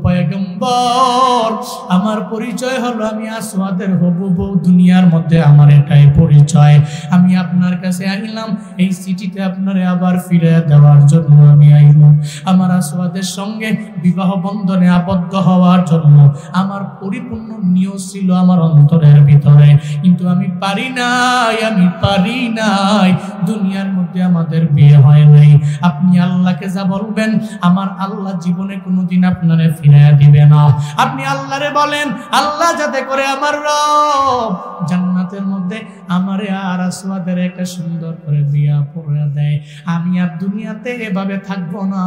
পয়গম্বর আমার পরিচয় হলো আমি আসওয়াদের হবু বউ, দুনিয়ার মধ্যে আমার এটাই পরিচয়। আমি আপনার কাছে আইলাম এই চিঠিটা আপনারে আবার ফিরে দেওয়ার জন্য আমি আইলাম। আমার আসওয়াদের সঙ্গে বিবাহ বন্ধনে আবদ্ধ হওয়ার জন্য আমার পরিপূর্ণ নিয়ত ছিল আমার অন্তরের ভিতরে, কিন্তু আমি পারি নাই। দুনিয়ার মধ্যে আমাদের বিয়ে হয় নাই। আপনি আল্লাহকে যা বলবেন, আমার আল্লাহ জীবনে কোনোদিন আপনারে ফিরাইয়া দিবে না। আপনি আল্লাহরে বলেন, আল্লাহ যাতে করে আমার রব জান্নাতের মধ্যে আমারে আর আসওয়াদের একটা সুন্দর করে বিয়া পড়িয়ে দেয়। আমি আর দুনিয়াতে এভাবে থাকবো না,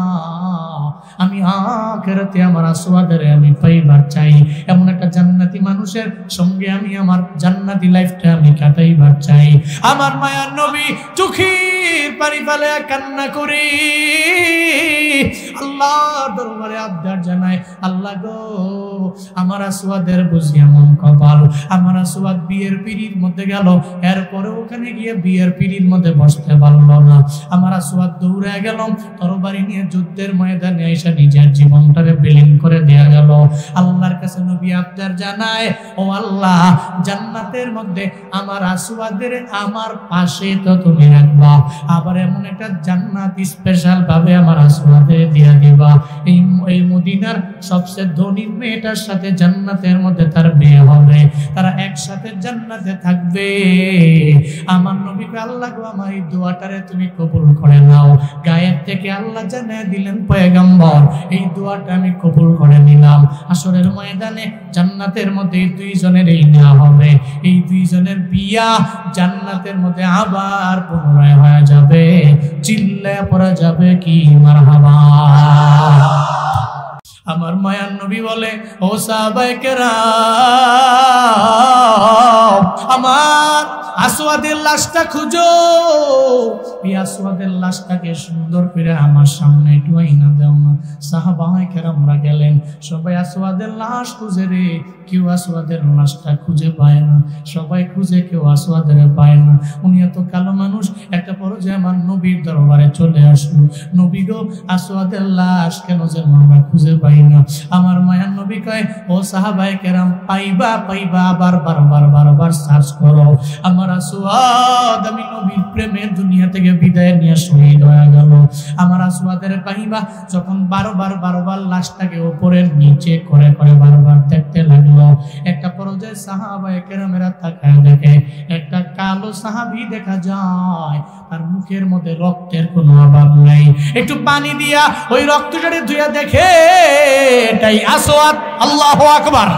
আমি আখিরাতে আমার আসওয়াদের আমি পাইবার চাই। এমন একটা জান্নাতি মানুষের সঙ্গে আমি আমার জান্নাতি লাইফটা আমি কাটাইবার চাই। আমার মায়ার নবী চোখের পানি ফেলে কান্না করে আল্লাহর দরবারে আবদার জানায়, আল্লাহ গো, আমার আসওয়াদের বুঝি এমন কপাল, আমার আসওয়াদ বিয়ের পিড়ির মধ্যে গেল, এরপরে ওখানে গিয়ে বিয়ের পিড়ির মধ্যে বসতে পারলো না। আমার আসওয়াদ দৌড়ে গেল, তরবারি নিয়ে যুদ্ধের ময়দানে এসে নিজের জীবনটাকে বিলীন করে দেয়া গেল। আল্লাহর কাছে নবী আবদার জানায়, ও আল্লাহ, জান্নাতের মধ্যে আমার আসওয়াদের আমার পাশে তো তুমি রাখবা, আবার এমন একটা জান্নাত স্পেশাল ভাবে আমার আসওয়াদের দিয়া দিবা। এই মদিনার সবচেয়ে ধনী মেয়েটার সাথে জান্নাতের মধ্যে তার বিয়ে হবে, তারা একসাথে জান্নাতে থাকবে। আমার নবীকে আল্লাহ গো, আমার এই দোয়াটারে তুমি কবুল করে নাও। গায়ের থেকে আল্লাহ জানিয়ে দিলেন, পয়গম্বর এই দোয়াটা আমি কবুল করে নিলাম। আসরের ময়দানে জান্নাতের মধ্যে দুইজনের এই নেওয়া হবে, এই দুইজনের বিয়া জান্নাতের মধ্যে আবার পুনরায় হয়ে যাবে। চিল্লায় পড়া যাবে কি মারহাবা। আমার মায়ার নবী বলে, ও সাহাবায়ে কেরাম, আমার আসওয়াদের লাশটা খুঁজো, এই আসওয়াদের লাশটাকে সুন্দর করে আমার সামনে একটু আইনা দাও না। সাহাবায়ে কেরামরা গেলেন, সবাই আসওয়াদের লাশ খুঁজে রে, কেউ আসওয়াদের লাশটা খুঁজে পায় না, সবাই খুঁজে কেউ আসওয়াদের পায় না। উনি এত কালো মানুষ, একটা পর্যায়ে আমার নবীর দরবারে চলে আসলো, নবী গো, আসওয়াদের লাশ কেন যেন আমরা খুঁজে পাই না। আমার মায়ার নবী কয়, ও সাহাবায়ে কেরাম, পাইবা আবার বারবার সার্চ করো। আমার আসওয়াদ আমি নবীর প্রেমে দুনিয়া থেকে বিদায় নিয়ে শহীদ হয়ে গেল। আমার আসওয়াদের পাইবা, যখন বারবার লাশটাকে উপরে নিচে করে বারবার দেখতে লাগলো, একটা পর্যায়ে সাহাবায়ে কেরামেরা তাকায় দেখে একটা কালো সাহাবী দেখা যায়, তার মুখের মধ্যে রক্তের কোনো অভাব নাই। একটু পানি দিয়া ওই রক্তটারে ধুইয়া দেখে এটাই আসওয়াদ। আল্লাহু আকবার।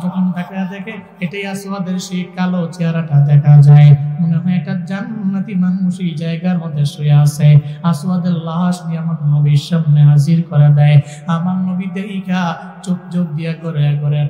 যখন তাকায় দেখে এটাই আসওয়াদের সেই কালো চেহারাটা দেখা যায়, মনে হয় একটা জান্নাতি মানুষ এই জায়গার মধ্যে শুয়ে আছে। আসওয়াদের লাশ নিয়ে আমার নবীর সামনে হাজির করে দেয়। আমার নবী দেখা চোখ দিয়া করে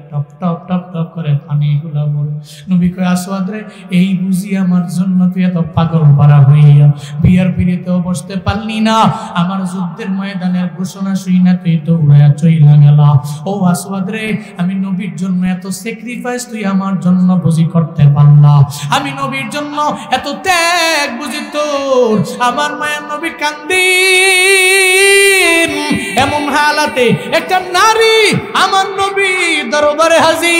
টপ টপ করে পানিগুলো পড়ে। নবী কয়, আসওয়াদ রে, এই বুঝি আমার জন্য তুই এত পাগল পারা হইয়া বিয়ার পিড়িতেও বসতে পারলি না, আমার যুদ্ধের ময়দানের ঘোষণা শুই না তুই দৌড়াইয়া চইলা গেলা। ও আসওয়াদ রে, আমি নবীর জন্য এত স্যাক্রিফাইস তুই আমার জন্য বুঝি করতে পারলা, আমি নবীর জন্য এত ত্যাগ বুঝি তোর। আমার মায়ের নবী কান্দিন, এমন হালাতে একটা নারী আমার নবী দরবারে হাজির।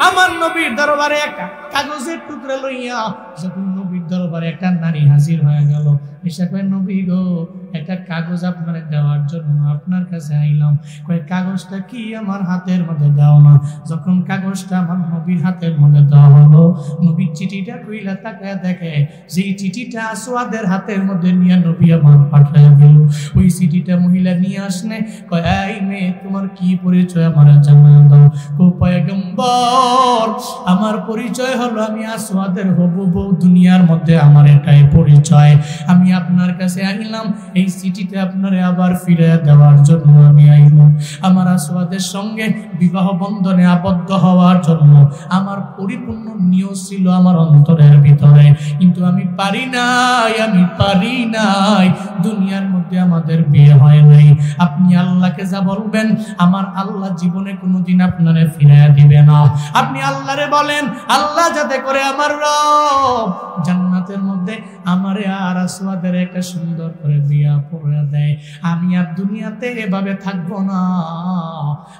আমার নবীর দরবারে একটা কাগজের টুকরা লইয়া যখন নবীর দরবারে একটা নারী হাজির হয়ে গেল, এসে কয়, নবী গো, একটা কাগজ আপনার দেওয়ার জন্য আপনার কাছে আইলাম। কয়, কাগজটা কি আমার হাতের মধ্যে দাও না। যখন কাগজটা আমার নবীর হাতের মধ্যে দেওয়া হলো, নবীর চিঠিটা কইলা তাকায় দেখে যেই চিঠিটা আসওয়াদের হাতের মধ্যে নিয়ে নবী আমার পাঠায় দিল। ওই চিঠিটা মহিলা নিয়ে আসলে কয়, এই মেয়ে, তোমার কি পরিচয় আমার জানায় দাও। ও পয়গম্বর, আমার পরিচয় হলো আমি আসওয়াদের হবু বউ, দুনিয়ার মধ্যে আমার এটাই পরিচয়। আমি আপনার কাছে আইলাম এই চিঠিটা আপনারে আবার ফিরে দেওয়ার জন্য আমি আইলাম। আমার আসওয়াদের সঙ্গে বিবাহ বন্ধনে আবদ্ধ হওয়ার জন্য আমার পরিপূর্ণ নিয়ত ছিল আমার অন্তরের ভিতরে, কিন্তু আমি পারি নাই। দুনিয়ার মধ্যে আমাদের বিয়ে হয় নাই। আপনি আল্লাহকে যা বলবেন, আমার আল্লাহ জীবনে কোনোদিন আপনারে ফিরাইয়া দিবে না। আপনি আল্লাহরে বলেন, আল্লাহ যাতে করে আমার রব জান্নাতের মধ্যে আমারে আর আসওয়াদের একটা সুন্দর করে বিয়া পড়ে দেয়, আমি আর দুনিয়াতে এভাবে থাকবো না,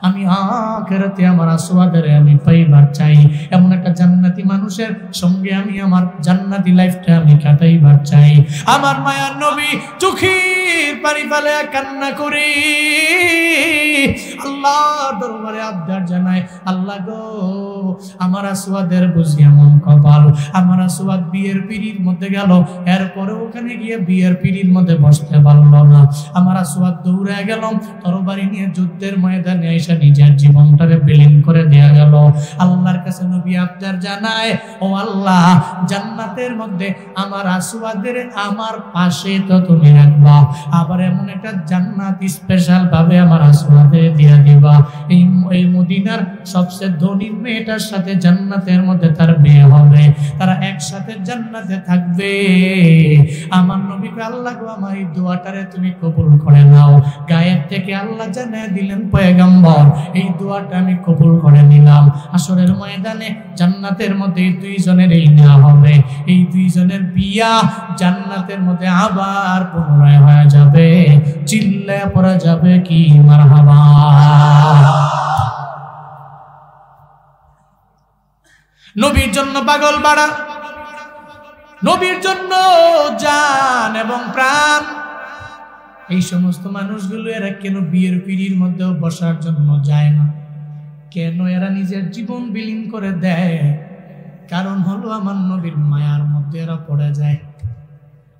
আমি আখিরাতে আমার আসওয়াদের আমি পাইবার চাই। এমন একটা জান্নাতি মানুষের সঙ্গে আমি আমার জান্নাতি লাইফটা আমি কাটাইবার চাই। আমার মায়ার নবী চোখের পানি ফেলে কান্না করে আল্লাহর দরবারে আবদার জানায়, আল্লাহ গো, আমার আসওয়াদের বুঝি এমন কপাল, আমার আসওয়াদ বিয়ের পিড়ির মধ্যে গেল, এরপরে ওখানে গিয়ে বিয়ের পিড়ির মধ্যে বসতে পারলো না। আমার আসওয়াদ দৌড়ে গেল, তরবারি নিয়ে যুদ্ধের ময়দানে এসে নিজের জীবনটাকে বিলীন করে দেয়া গেল। আল্লাহর কাছে নবী আবদার জানায়, ও আল্লাহ, জান্নাতের মধ্যে আমার আসওয়াদের আমার পাশে তো তুমি রাখবা, আবার এমন একটা জান্নাত স্পেশাল ভাবে আমার আসওয়াদের দিয়া দিবা। এই মদিনার সবচেয়ে ধনী মেয়েটার সাথে জান্নাতের মধ্যে তার বিয়ে হবে, তারা একসাথে জান্নাতে থাকবে। আমার নবীকে আল্লাহ গো, আমার এই দোয়াটারে তুমি কবুল করে নাও। গায়ের থেকে আল্লাহ জানিয়ে দিলেন পয়গম্বর, এই দোয়াটা আমি কবুল করে নিলাম। আসরের ময়দানে জান্নাতের মধ্যে এই দুইজনের এই নেওয়া হবে, এই দুইজনের বিয়া জান্নাতের মধ্যে আবার পুনরায় হয়ে যাবে। চিল্লায় পড়া যাবে কি মারহাবা। নবীর জন্য পাগল বাড়া, নবীর জন্য জান এবং প্রাণ, এই সমস্ত মানুষগুলো এরা কেন বিয়ের পিড়ির মধ্যেও বসার জন্য যায় না? কেন এরা নিজের জীবন বিলীন করে দেয়? কারণ হলো আমার নবীর মায়ার মধ্যে এরা পড়ে যায়।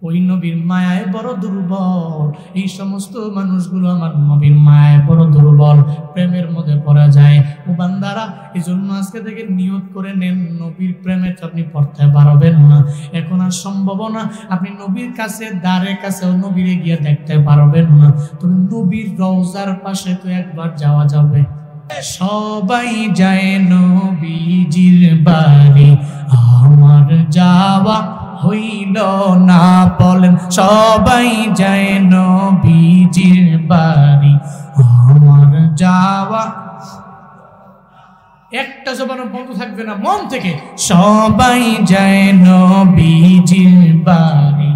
ওই নবীর মায়ায় বড় দুর্বল, এই সমস্ত মানুষগুলো আমার নবীর মায়ায় বড় দুর্বল, প্রেমের মধ্যে পড়া যায়। ও বান্দারা, এই জন্য আজকে থেকে নিয়ত করে নেন, নবীর প্রেমে তো আপনি পড়তে পারবেন না, এখন আর সম্ভব না। আপনি নবীর কাছে দ্বারের কাছেও নবীরে গিয়ে দেখতে পারবেন না, তবে নবীর রওজার পাশে তো একবার যাওয়া যাবে। সবাই যায় নবীজির বাড়ি, আমার যাওয়া হইল না, বলেন সবাই যায় নবীজির বাড়ি, আমার যাওয়া, একটা জবান বন্ধ থাকবে না মন থেকে, সবাই যায় নবীজির বাড়ি,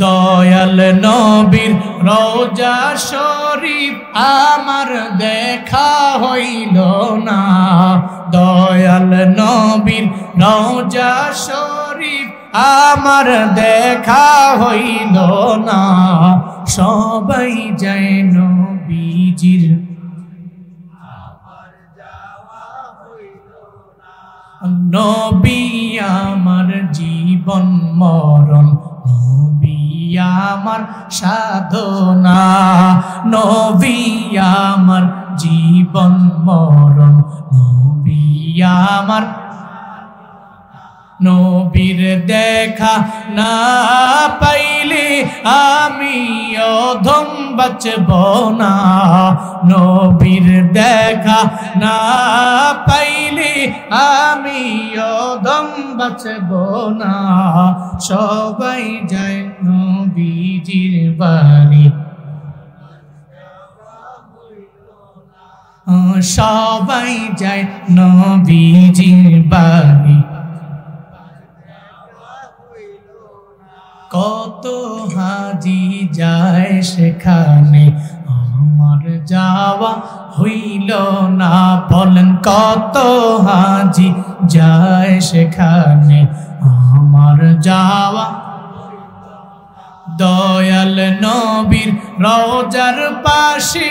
দয়াল নবীর রওজা শরীফ আমার দেখা হইল না, দয়াল নবীর রওজা শরীফ আমার দেখা হইল না, সবাই যায় নবীজির, নবী আমার জীবন মরণ, নবী আমার সাধনা, নবী আমার জীবন মরণ, নবী আমার, নবীর দেখা না পাইলে আমি অধম বাঁচব না, নবীর দেখা না পাইলে আমি অধম বাঁচব না, সবাই যায় নবীজির বাড়ি, সবাই যায় নবীজির বাড়ি, কত হাজি যায় সেখানে আমার যাওয়া হইল না, বলেন কত হাজি যায় সেখানে আমার যাওয়া, দয়াল নবীর রওজার পাশে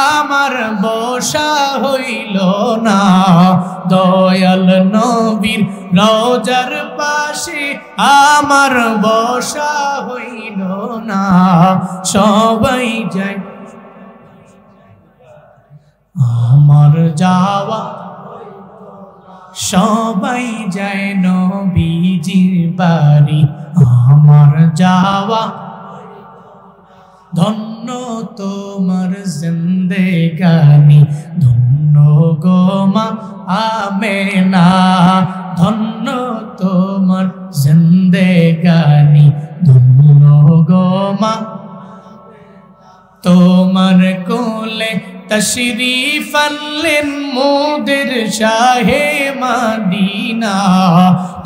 আমার বসা হইল না, দয়াল নবীর রওজার পাশে আমার বসা হইল না, সবাই যায় আমার যাওয়া, সবাই যায় নবীজির বাড়ি, আমার যাওয়া, ধন্য তোমার জিন্দেগানি, ধন্য গো মা আমেনা, ধন্য তোমার জিন্দেগানি, ধন্য গো মা, তোমার কোলে तशरीफ आनलेन मोদের शाहे मदीना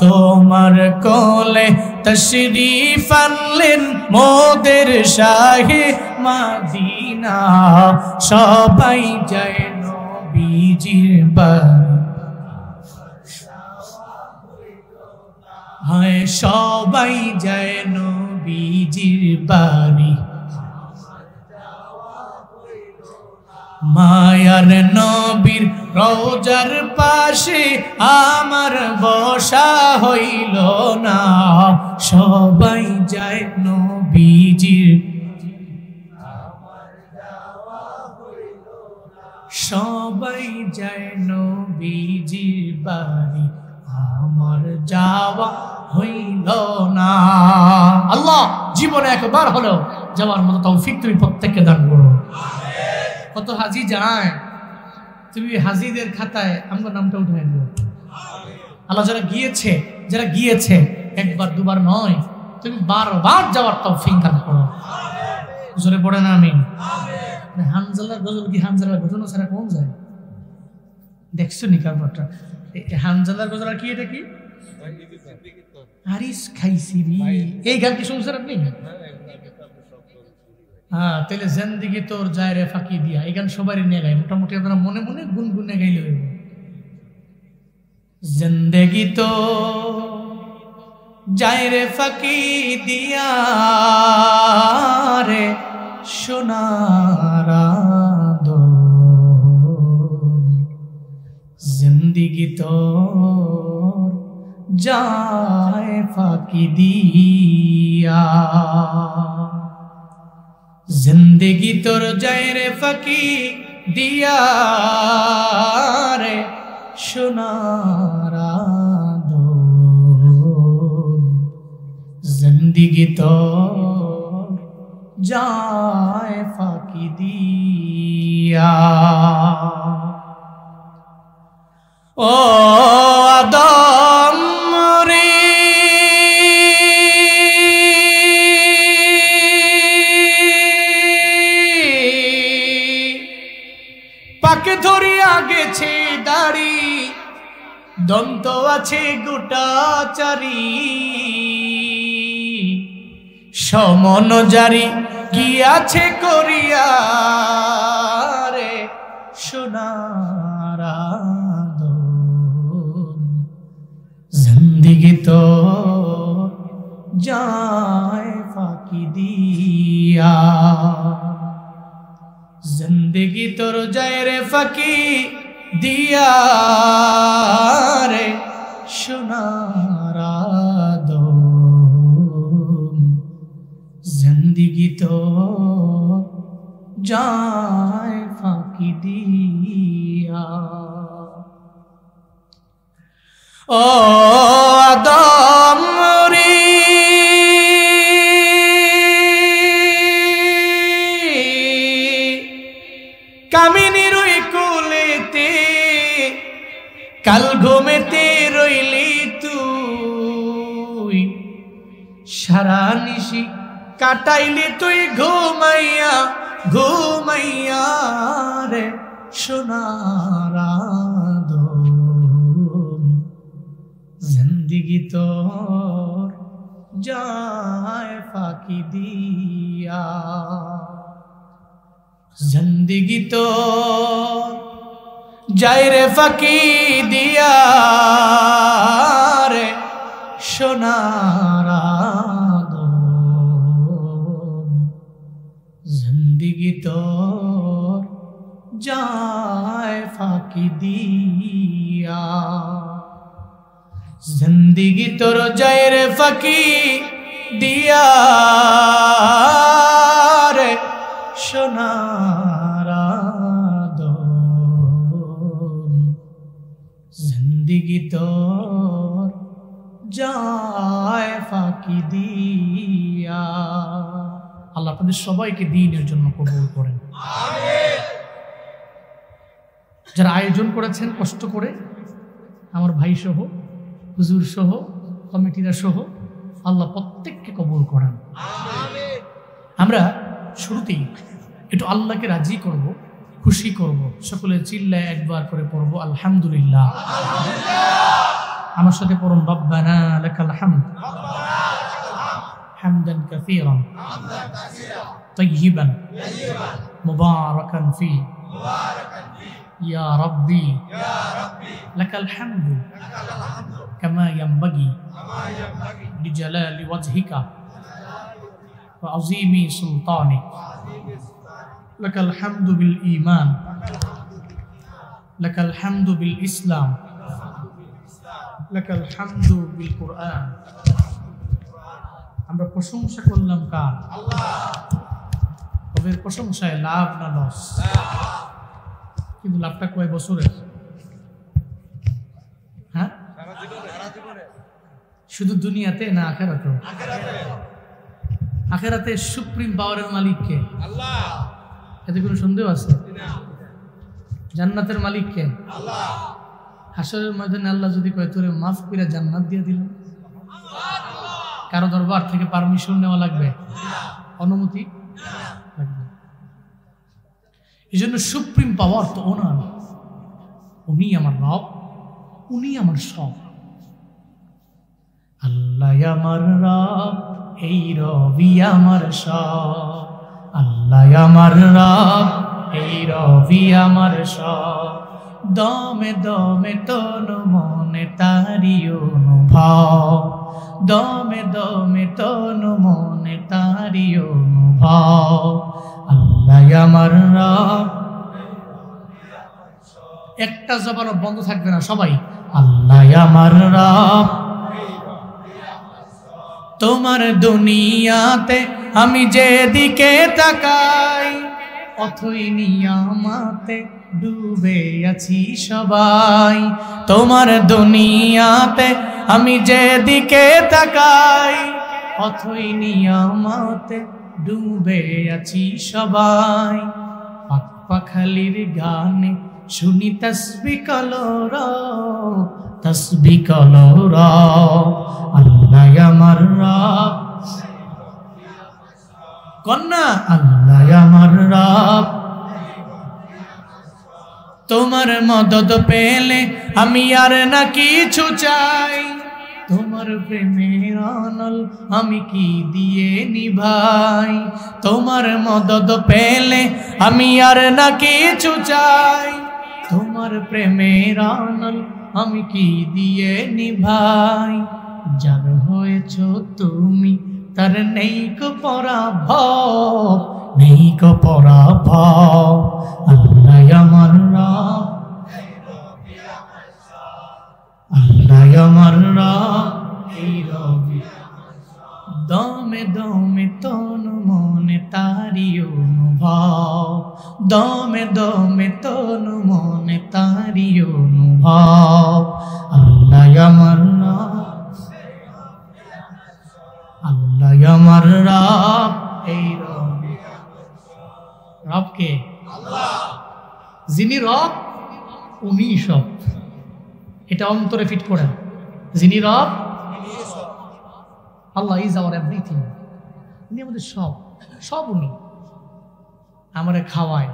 তোমার কোলে तशरीफ आनलेन মোদের शाहे मदीना সবাই যায় নবীজির বাড়ি হায় সবাই যায় নবীজির বাড়ি মায়ার নবীর রওজার পাশে আমার বসা হইল না সবাই যায় নবীজির সবাই যায় নবীজির বাড়ি আমার যাওয়া হইল না আল্লাহ জীবনে একবার হলো যাওয়ার মতো তৌফিক তুমি প্রত্যেককে দান করো কত হাজি যায় তুমি হাজিদের খাতায় আমার নামটা উঠাই দিও আল্লাহ যারা গিয়েছে একবার দুবার নয় তুমি 12 বার যাওয়ার তৌফিক দান করো জোরে পড়ে না আমিন হানজালার গজল কি হানজালার ঘটনা ছাড়া কোন যায় দেখছো নি কারবারটা হানজালার গজল কি এটা কি হারিস খাইছিরি এই গান কি শুনছেন আপনি হ্যাঁ তাহলে জিন্দেগি তোর যায় রে ফাঁকি দিয়া এই গান সবারই নিয়ে গায় মোটামুটি আপনারা মনে মনে গুনগুনে গাইলে হইব জিন্দেগি তো যায় রে ফাঁকি দিয়া রে সোনারা দো জিন্দেগি তো যায় ফাঁকি দিয়া जिंदगी तोर जाए रे फकी दिया रे सुनारा दो जिंदगी तोर जाए फकी दिया ओ आदम रे পাকে ধরিয়া গেছে দাড়ি দন্ত আছে গোটা চারি সমন জারি গিয়াছে করিয়া রে সোনারা দো জিন্দেগি তো যায় ফাঁকি দিয়া जिंदगी तोर जाए रे फकी दिया रे सुनारा दो जिंदगी तो जाए फाकी दिया ओ आदम रे कामिनी रोई कुलेते कल घुमेते रोइली तुई सारा निशी काटाइली तुई घुमाइया घुमाइया रे सोनारा दो जिंदगी तोर जाए फाकी दिया जिंदगी तो जाए रे फकी दिया रे सोनारा दो जिंदगी तो जाए फाकी दिया जिंदगी तोर जाए रे फकी दिया रे सोनारा दो जिंदगी तो जाए फाकी दिया আল্লাহ আপনাদের সবাইকে দ্বীনের জন্য কবুল করেন আমিন যারা আয়োজন করেছেন কষ্ট করে আমার ভাই সহ হুজুর সহ কমিটিরা সহ আল্লাহ প্রত্যেককে কবুল করেন আমিন আমরা শুরুতেই একটু আল্লাহকে রাজি করব খুশি করব। সকলে চিল্লায় একবার করে পড়বো আলহামদুলিল্লাহ। আমার সাথে পড়ুন রব্বানা লাকাল হামদ হামদান কাসীরান তাইয়িবান মুবারাকান ফি ইয়া রাব্বি লাকাল হামদু কামা ইয়ানবাগি লিজালালি ওয়াজহিকা ওয়া আযীমি সুলতানিক লাকাল হামদু বিল ঈমান লাকাল হামদু বিল ইসলাম লাকাল হামদু বিল কুরআন। আমরা প্রশংসা করলাম কার? আল্লাহ। তবে প্রশংসায় লাভ না লস? কিন্তু লাভটা কয় বছরের? হ্যাঁ, শুধু দুনিয়াতে না আখিরাতেও? আখিরাতে সুপ্রিম পাওয়ারের মালিক কে? আল্লাহ। এতে কোনো সন্দেহ আছে? জান্নাতের মালিক কে? আল্লাহ। হাসরের ময়দানে আল্লাহ যদি কয় তোরে মাফ করে জান্নাত দিয়ে দিল, কারো দরবার থেকে পারমিশন নেওয়া লাগবে? অনুমতি লাগবে। এই জন্য সুপ্রিম পাওয়ার তো ওনার। উনি আমার রব, উনি আমার সব। আল্লাহ আমার রব, এই রবি আমার সব। আল্লাহ আমার রব, এই রবি আমার সব। দমে দমে তন মনে তারি অনুভব, দমে দমে তন মনে তারি অনুভব। আল্লাহ আমার রব। একটা জবান বন্ধ থাকবে না, সবাই আল্লাহ আমার রব। তোমার দুনিয়াতে আমি যেদিকে তাকাই, অথই নিয়ামতে ডুবে আছি সবাই। তোমার দুনিয়াতে আমি যেদিকে তাকাই, অথই নিয়ামতে ডুবে আছি সবাই। পাক পাখালির গানে শুনি তসবিহ কলর, তসবিহ কলর। আল্লাহ আমার রব, কন্যা আল্লাহ আমার রব। তোমার মদদ পেলে আমি আর না কিছু চাই, তোমার প্রেমের অনল আমি কি দিয়ে নিভাই। তোমার মদদ পেলে আমি আর না কিছু চাই, তোমার প্রেমের অনল আমি কি দিয়ে নিভাই। যার হয়েছ তুমি তার নেই কো পরাভব, নেই কো পরাভব। আল্লাহ আমার রব, আল্লাহ আমার রব, এই রবি। দমে দমে তন মনে তারি অনুভব, দমে দমে তন মনে তারি অনুভব। আল্লাহ আমার রব, আল্লাহ আমার রব, এই রবি। রব কে? আল্লাহ। যিনি রব উনি সব। এটা অন্তরে ফিট করেন। যিনি রব, আল্লাহ ইজ আওয়ার এভরিথিং। উনি আমাদের সব, সব উনি। আমারে খাওয়ায়,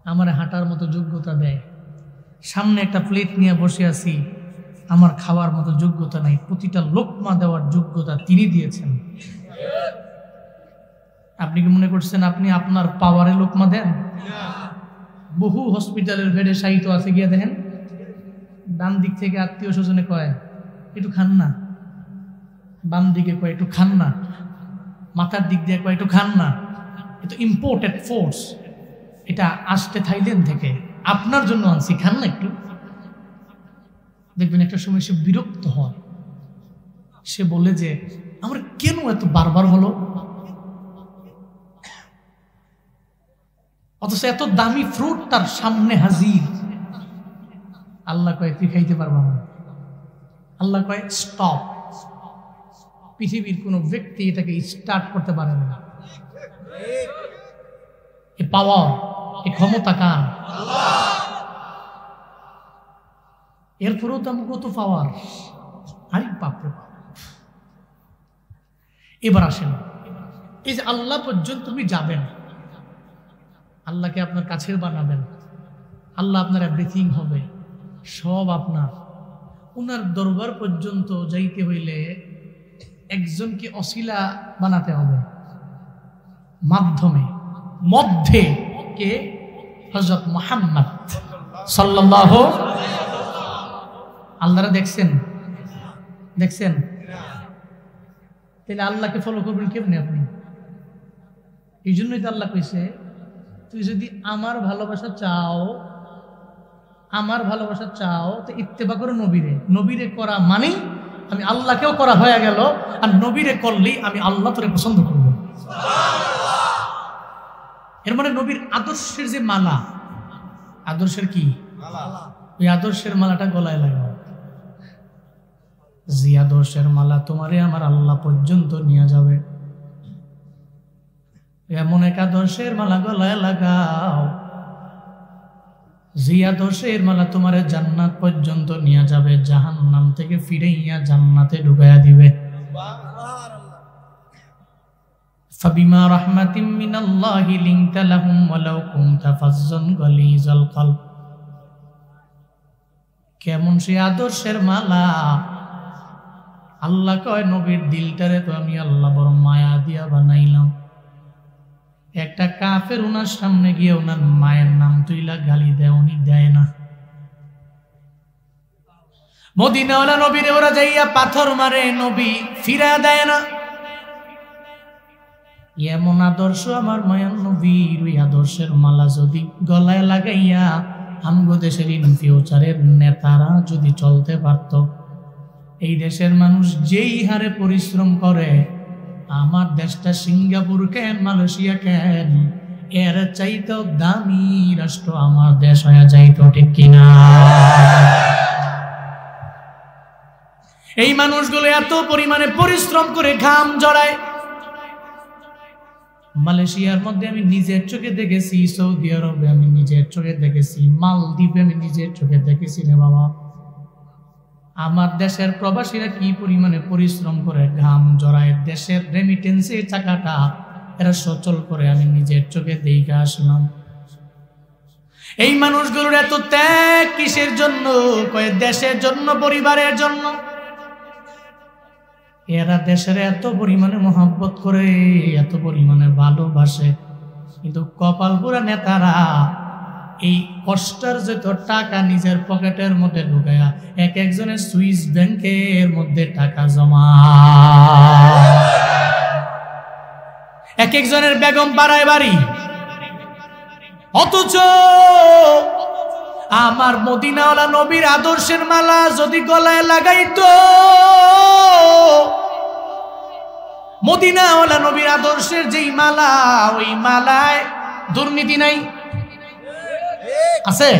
আমারে হাঁটার মতো যোগ্যতা দেয়। সামনে একটা প্লেট নিয়ে বসে আছি, আমার খাওয়ার মতো যোগ্যতা নাই, প্রতিটা লোকমা দেওয়ার যোগ্যতা তিনি দিয়েছেন। আপনি কি মনে করছেন আপনি আপনার পাওয়ারে লোকমা দেন? বহু হসপিটালের বেডে শায়িত আছে, গিয়ে দেখেন ডান দিক থেকে আত্মীয় স্বজনে কয় একটু খান না, বাম দিকে কয় একটু খান না, মাথার দিক দিয়ে কয় একটু খান না। এটা ইম্পোর্টেড ফোর্স, এটা আসতে থাইল্যান্ড থেকে, আপনার জন্য আনছি, খান না একটু। দেখবেন একটা সময় সে বিরক্ত হয়, সে বলে যে আমার কেন এত বারবার হলো, অথচ এত দামি ফ্রুট তার সামনে হাজির। আল্লাহ কয় তুই খাইতে পারবা না। আল্লাহ কয় স্টপ। পৃথিবীর কোন ব্যক্তি এটাকে স্টার্ট করতে পারে না। এ পাওয়ার, এ ক্ষমতা কার? এরপরেও তো আমি কত পাওয়ার। আরে বাপরে বাপ। এবার আসেন, এই যে আল্লাহ পর্যন্ত তুমি যাবেন, আল্লাহকে আপনার কাছের বানাবেন, আল্লাহ আপনার এভরিথিং হবে, সব আপনার। উনার দরবার পর্যন্ত যাইতে হইলে একজনকে অসিলা বানাতে হবে, মাধ্যমে মধ্যে কে? হযরত মুহাম্মদ সাল্লাল্লাহু। আল্লাহরা দেখছেন? তাহলে আল্লাহকে ফলো করবেন কেমনে আপনি? এই জন্যই তো আল্লাহ কইছে, তুই যদি আমার ভালোবাসা চাও তো ইত্তেবা করো নবীরে করা মানে আমি আল্লাহকেও করা হয়ে গেল, আর নবীরে করলেই আমি আল্লাহ তোরে পছন্দ করব। এর মানে নবীর আদর্শের যে মালা, আদর্শের কি ওই আদর্শের মালাটা গলায় লাগাও। যে আদর্শের মালা তোমারে আমার আল্লাহ পর্যন্ত নিয়ে যাবে, এমন এক আদর্শের মালা গলায় লাগাও যে আদর্শের মালা তোমার জান্নাত পর্যন্ত নিয়ে যাবে, জাহান্নাম থেকে ফিরাইয়া জান্নাতে ঢুকাইয়া দিবে। ফাবিমা রাহমাতিম মিনাল্লাহি লিনতা লাহুম ওয়ালাউ কুনতা ফাজ্জান গালিজাল কলব। কেমন সে আদর্শের মালা! আল্লাহ কয় নবীর দিলটারে তো আমি আল্লাহ বড় মায়া দিয়া বানাইলাম। একটা কাফের উনার সামনে গিয়ে ওনার মায়ের নাম তুইলা গালি দেয়, উনি দেয় না। মদিনাওয়ালা নবীরে ওরা যাইয়া পাথর মারে, নবী ফিরা দেয় না। এমন আদর্শ আমার মায়ার নবীর, ওই আদর্শের মালা যদি গলায় লাগাইয়া আমগো দেশের ইন ফিউচারের নেতারা যদি চলতে পারত, এই দেশের মানুষ যেই হারে পরিশ্রম করে, আমার দেশটা সিঙ্গাপুর কেন মালয়েশিয়া কেন এর চাইতেও দামি রাষ্ট্র আমার দেশ হয়ে যাইতো, ঠিক কিনা? এই মানুষগুলো এত পরিমাণে পরিশ্রম করে ঘাম জড়ায়। মালয়েশিয়ার মধ্যে আমি নিজের চোখে দেখেছি, সৌদি আরবে আমি নিজের চোখে দেখেছি, মালদ্বীপে আমি নিজের চোখে দেখেছি রে বাবা। আমার দেশের প্রবাসীরা কি পরিমাণে পরিশ্রম করে ঘাম জড়ায়, দেশের রেমিটেন্সের টাকাটা এরা সচল করে আমি নিজের চোখে দেখে আসলাম। এই মানুষগুলোর এত ত্যাগ কিসের জন্য? কয়ে দেশের জন্য, পরিবারের জন্য। এরা দেশের এত পরিমাণে মহব্বত করে, এত পরিমাণে ভালোবাসে, কিন্তু কপালপুরা নেতারা এই কষ্টের যত টাকা নিজের পকেটের মধ্যে ঢুকায়া এক একজনের সুইস ব্যাংকের মধ্যে টাকা জমা, এক একজনের বেগম পাড়ায় বাড়ি। অথচ আমার মদিনাওয়ালা নবীর আদর্শের মালা যদি গলায় লাগাইতো, মদিনাওয়ালা নবীর আদর্শের যেই মালা, ওই মালায় দুর্নীতি নাই, আছে?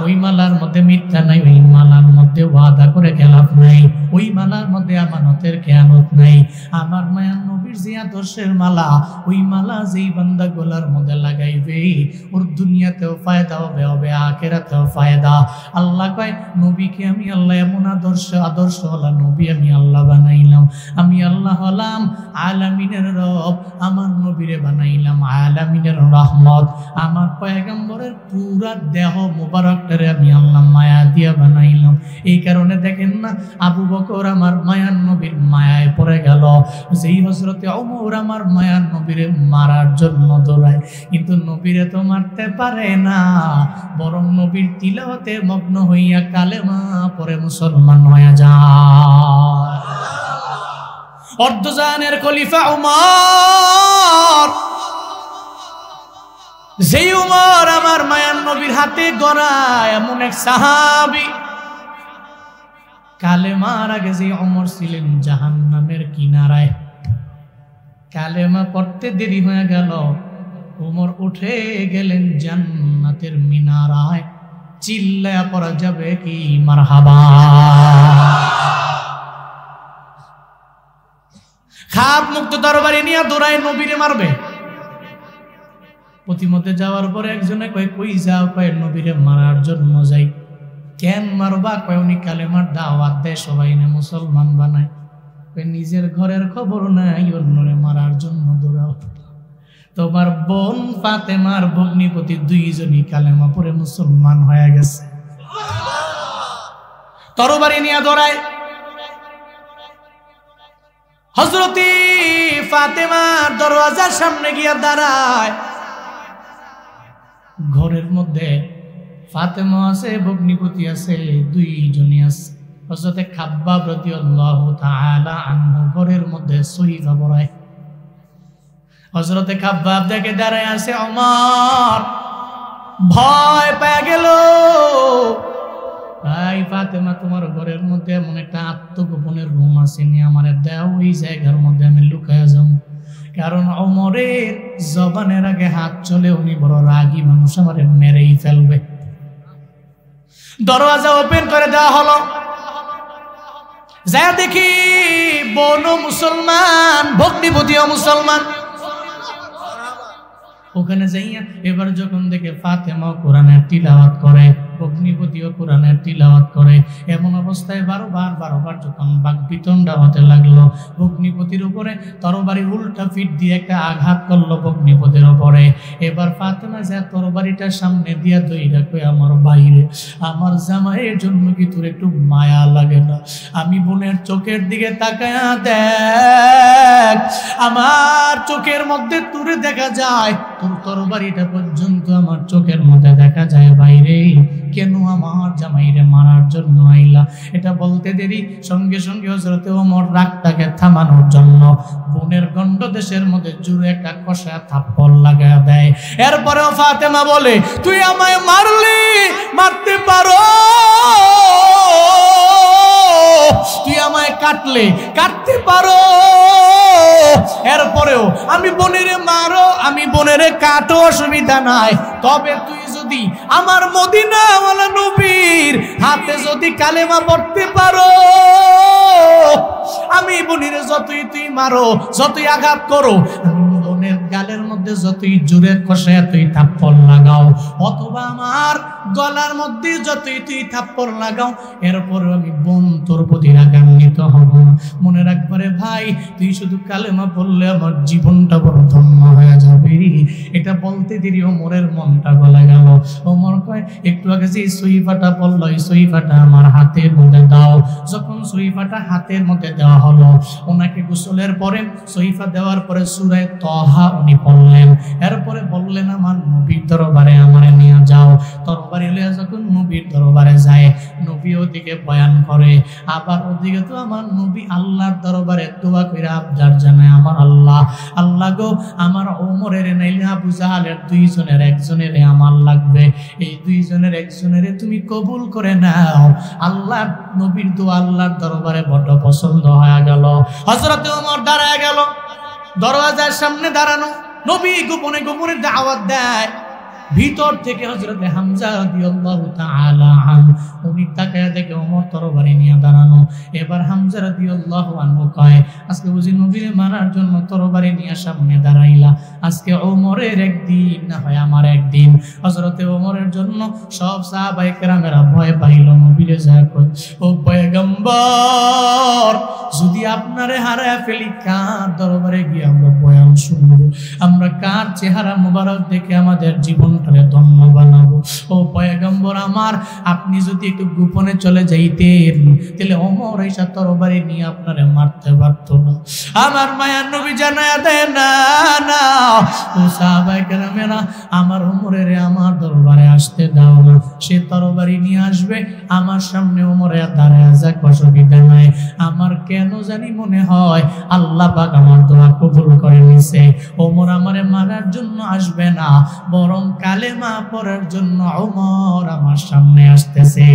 ওই মালার মধ্যে মিথ্যা নাই, ওই মালার মধ্যে ওয়াদা করে খেলাফ নাই, ওই মালার মধ্যে আমানতের খেয়ানত নাই। আমার মায়ার নবীর যে আদর্শের মালা, ওই মালা যেই বান্দা গলার মধ্যে লাগাইবে, ওর দুনিয়াতেও ফায়দা হবে, আখিরাতেও ফায়দা। আল্লাহ কয় নবীকে আমি আল্লাহ এমন আদর্শওয়ালা নবী আমি আল্লাহ বানাইলাম। আমি আল্লাহ হলাম আলামিনের রব, আমার নবীরে বানাইলাম আলামিনের রহমত। আমার পয়গম্বরের পুরা দেহ মুবারকটারে আমি আল্লাহ মায়া দিয়া বানাইলাম। এই কারণে দেখেন না, আবু বকর আমার মায়ার নবীর মায়ায় পড়ে গেল, যেই হযরতে ওমর আমার মায়ার নবীরে মারার জন্য দৌড়ায়, কিন্তু নবীরে তো মারতে পারে না, বরং নবীর তিলাওয়াতে মগ্ন হইয়া কালেমা পড়ে মুসলমান হয়ে যায়। অর্ধজানের খলিফা উমর, যেই উমর আমার মায়ার নবীর হাতে গড়া এমন এক সাহাবী, কালেমার আগে যে উমর ছিলেন জাহান্নামের কিনারায়, কালেমা পড়তে দেরি হয়ে গেল, উমর উঠে গেলেন জান্নাতের মিনারায়। চিল্লায়া পড়া যাবে কি মারহাবা? খাপ মুক্ত তরবারি নিয়ে দৌড়ায় নবীরে মারবে। প্রতিমতে যাওয়ার পরে একজনে কয় কই যাও? কয় নবীরে মারার জন্য যাই। কেন মারবা? কয় উনি কালেমার দাওয়াত দেয়, সবাই না মুসলমান বানায়। কয় নিজের ঘরের খবর নাই, অন্যরে মারার জন্য দৌড়াও। তোমার বোন ফাতেমার ভগ্নিপতি দুইজনই কালেমা পড়ে মুসলমান হয়ে গেছে। তরবারি নিয়ে দৌড়ায় হযরতি ফাতেমার দরওয়াজার সামনে গিয়া দাঁড়ায়। ঘরের মধ্যে ফাতেমা আছে, ভগ্নিপতি আছে, দুইজনই আছে। হযরতে খাব্বাব রাদিয়াল্লাহু তাআলা আনহু ঘরের মধ্যে সহিফা পড়ায়। হযরতে খাব্বাব দেখে দাঁড়ায় আছে ওমর, ভয় পেয়ে গেল। ভাই ফাতেমা, তোমার ঘরের মধ্যে এমন একটা আত্মগোপনের রুম আছে, নি আমার দেও, ওই জায়গার মধ্যে আমি লুকায়া যাব। কারণ ওমরের জবানের আগে হাত চলে, উনি বড় রাগী মানুষ, আমার মেরেই ফেলবে। দরওয়াজা ওপেন করে দেওয়া হলো। যা দেখি বোনও মুসলমান, ভগ্নিপতিও মুসলমান। ওখানে যাইয়া এবার যখন দেখে ফাতেমা কোরআনের তিলাওয়াত করে, ভগ্নিপতিও কোরআনের তিলাওয়াত করে, এমন অবস্থায় বারবার যখন বাকবিতণ্ডা হতে লাগলো, ভগ্নিপতির উপরে তরবারি উল্টা ফিট দিয়ে একটা আঘাত করলো ভগ্নিপতির উপরে। এবার ফাতেমা যা তরবারিটার সামনে দিয়া দইরা কই, আমার বাইরে আমার জামাইয়ের জন্য কি তোর একটু মায়া লাগে না? আমি বোনের চোখের দিকে তাকায়া দেখ, আমার চোখের মধ্যে তোরে দেখা যায়, তোর তরবারিটা পর্যন্ত আমার চোখের মধ্যে দেখা যায়। বাইরে কেন আমার জামাইরে মারার জন্য আইলা? এটা বলতে দেরি সঙ্গে সঙ্গে হযরতে ওমর রাগটাকে থামানোর জন্য বোনের গন্ড দেশের মধ্যে জুড়ে একটা কষা থাপ্পড় লাগায় দেয়। এরপরেও ফাতেমা বলে, তুই আমায় মারলি, মারতে পারো, তুই আমায় কাটলে কাটতে পারো, এরপরেও আমি বোনেরে মারো, আমি বোনেরে কাটো, অসুবিধা নাই। তবে তুই যদি আমার মদিনাওয়ালা নবীর হাতে যদি কালেমা পড়তে পারো, আমি বোনেরে যতই তুই মারো, যতই আঘাত করো, বোনের গালের মধ্যে যতই জোরে কষে তুই থাপ্পড় লাগাও, অথবা আমার গলার মধ্যে যতই তুই থাপ্পড় লাগাও, এরপরে আমি বোন তোর প্রতি রাগান্বিত হব। মনে রাখবারে ভাই, তুই শুধু কালেমা পড়লে আমার জীবনটা বড় ধন্য হয়ে যাবে। এটা বলতে দেরি ওমরের মনটা গলে গেল। ওমর কয়, একটু আগে যে সহিফাটা পড়লো, এই সহিফাটা আমার হাতের মধ্যে দাও। যখন সহিফাটা হাতের মধ্যে দেওয়া হলো, ওনাকে গোসলের পরে সহিফা দেওয়ার পরে সূরা তাহা উনি পড়লেন। এরপরে বললেন, আমার নবীর দরবারে আমারে নিয়ে যাও। তরবারি লইয়া যখন নবীর দরবারে যায়, নবী ওদিকে বয়ান করে, আবার ওদিকে তো আমার নবী আল্লাহর দরবারে দোয়া করে আবদার জানায়, আমার আল্লাহ, আল্লাহ গো, আমার ওমরের নাইলে আবু জাহালের দুইজনের একজনের আমার লাগবে, এই দুইজনের একজনের তুমি কবুল করে নাও। আল্লাহ নবীর দোয়া আল্লাহর দরবারে বড় পছন্দ হয়ে গেল। হযরত ওমর দাঁড়ায় গেল, দরওয়াজার সামনে দাঁড়ানো। নবী গোপনে গোপনে দাওয়াত দেয়। ভিতর থেকে হযরতে হামজা রাদিয়াল্লাহু তাআলা আনহু উনি তাকায়া দেখে ওমর তরবারি নিয়ে দাঁড়ানো। এবার হামজা রাদিয়াল্লাহু আনহু কয়, আজকে বুঝি নবীরে মারার জন্য তরবারি নিয়ে সামনে দাঁড়াইলা? আজকে ওমরের একদিন না হয় আমার একদিন। হযরতে ওমরের জন্য সব সাহাবায়ে কেরামেরা ভয় পাইল। নবীরে যায় কয়, ও পয়গম্বর, যদি আপনারে হারায় ফেলি, কার দরবারে গিয়ে আমরা বয়ান শুনবো? আমরা কার চেহারা মুবারক দেখে আমাদের জীবনটাকে ধন্য বানাবো? ও পয়গম্বর আমার, আপনি যদি একটু গোপনে চলে যাইতেন, তাহলে ওমর এসে তরবারি নিয়ে আপনারে মারতে পারত না। আমার মায়ার নবী জানায়া দেয়, না না, ও সাহাবায়ে কেরামেরা, আমার ওমরের আমার দরবারে আসতে দাও না। সে তরবারি নিয়ে আসবে, আমার সামনে ওমরে দাঁড়ায় যাক, অসুবিধা নাই। আমার কেন জানি মনে হয় আল্লাহ পাক আমার দোয়া কবুল করে নিছে। ওমর আমারে মারার জন্য আসবে না, বরং কালেমা পড়ার জন্য ওমর আমার সামনে আসতেছে।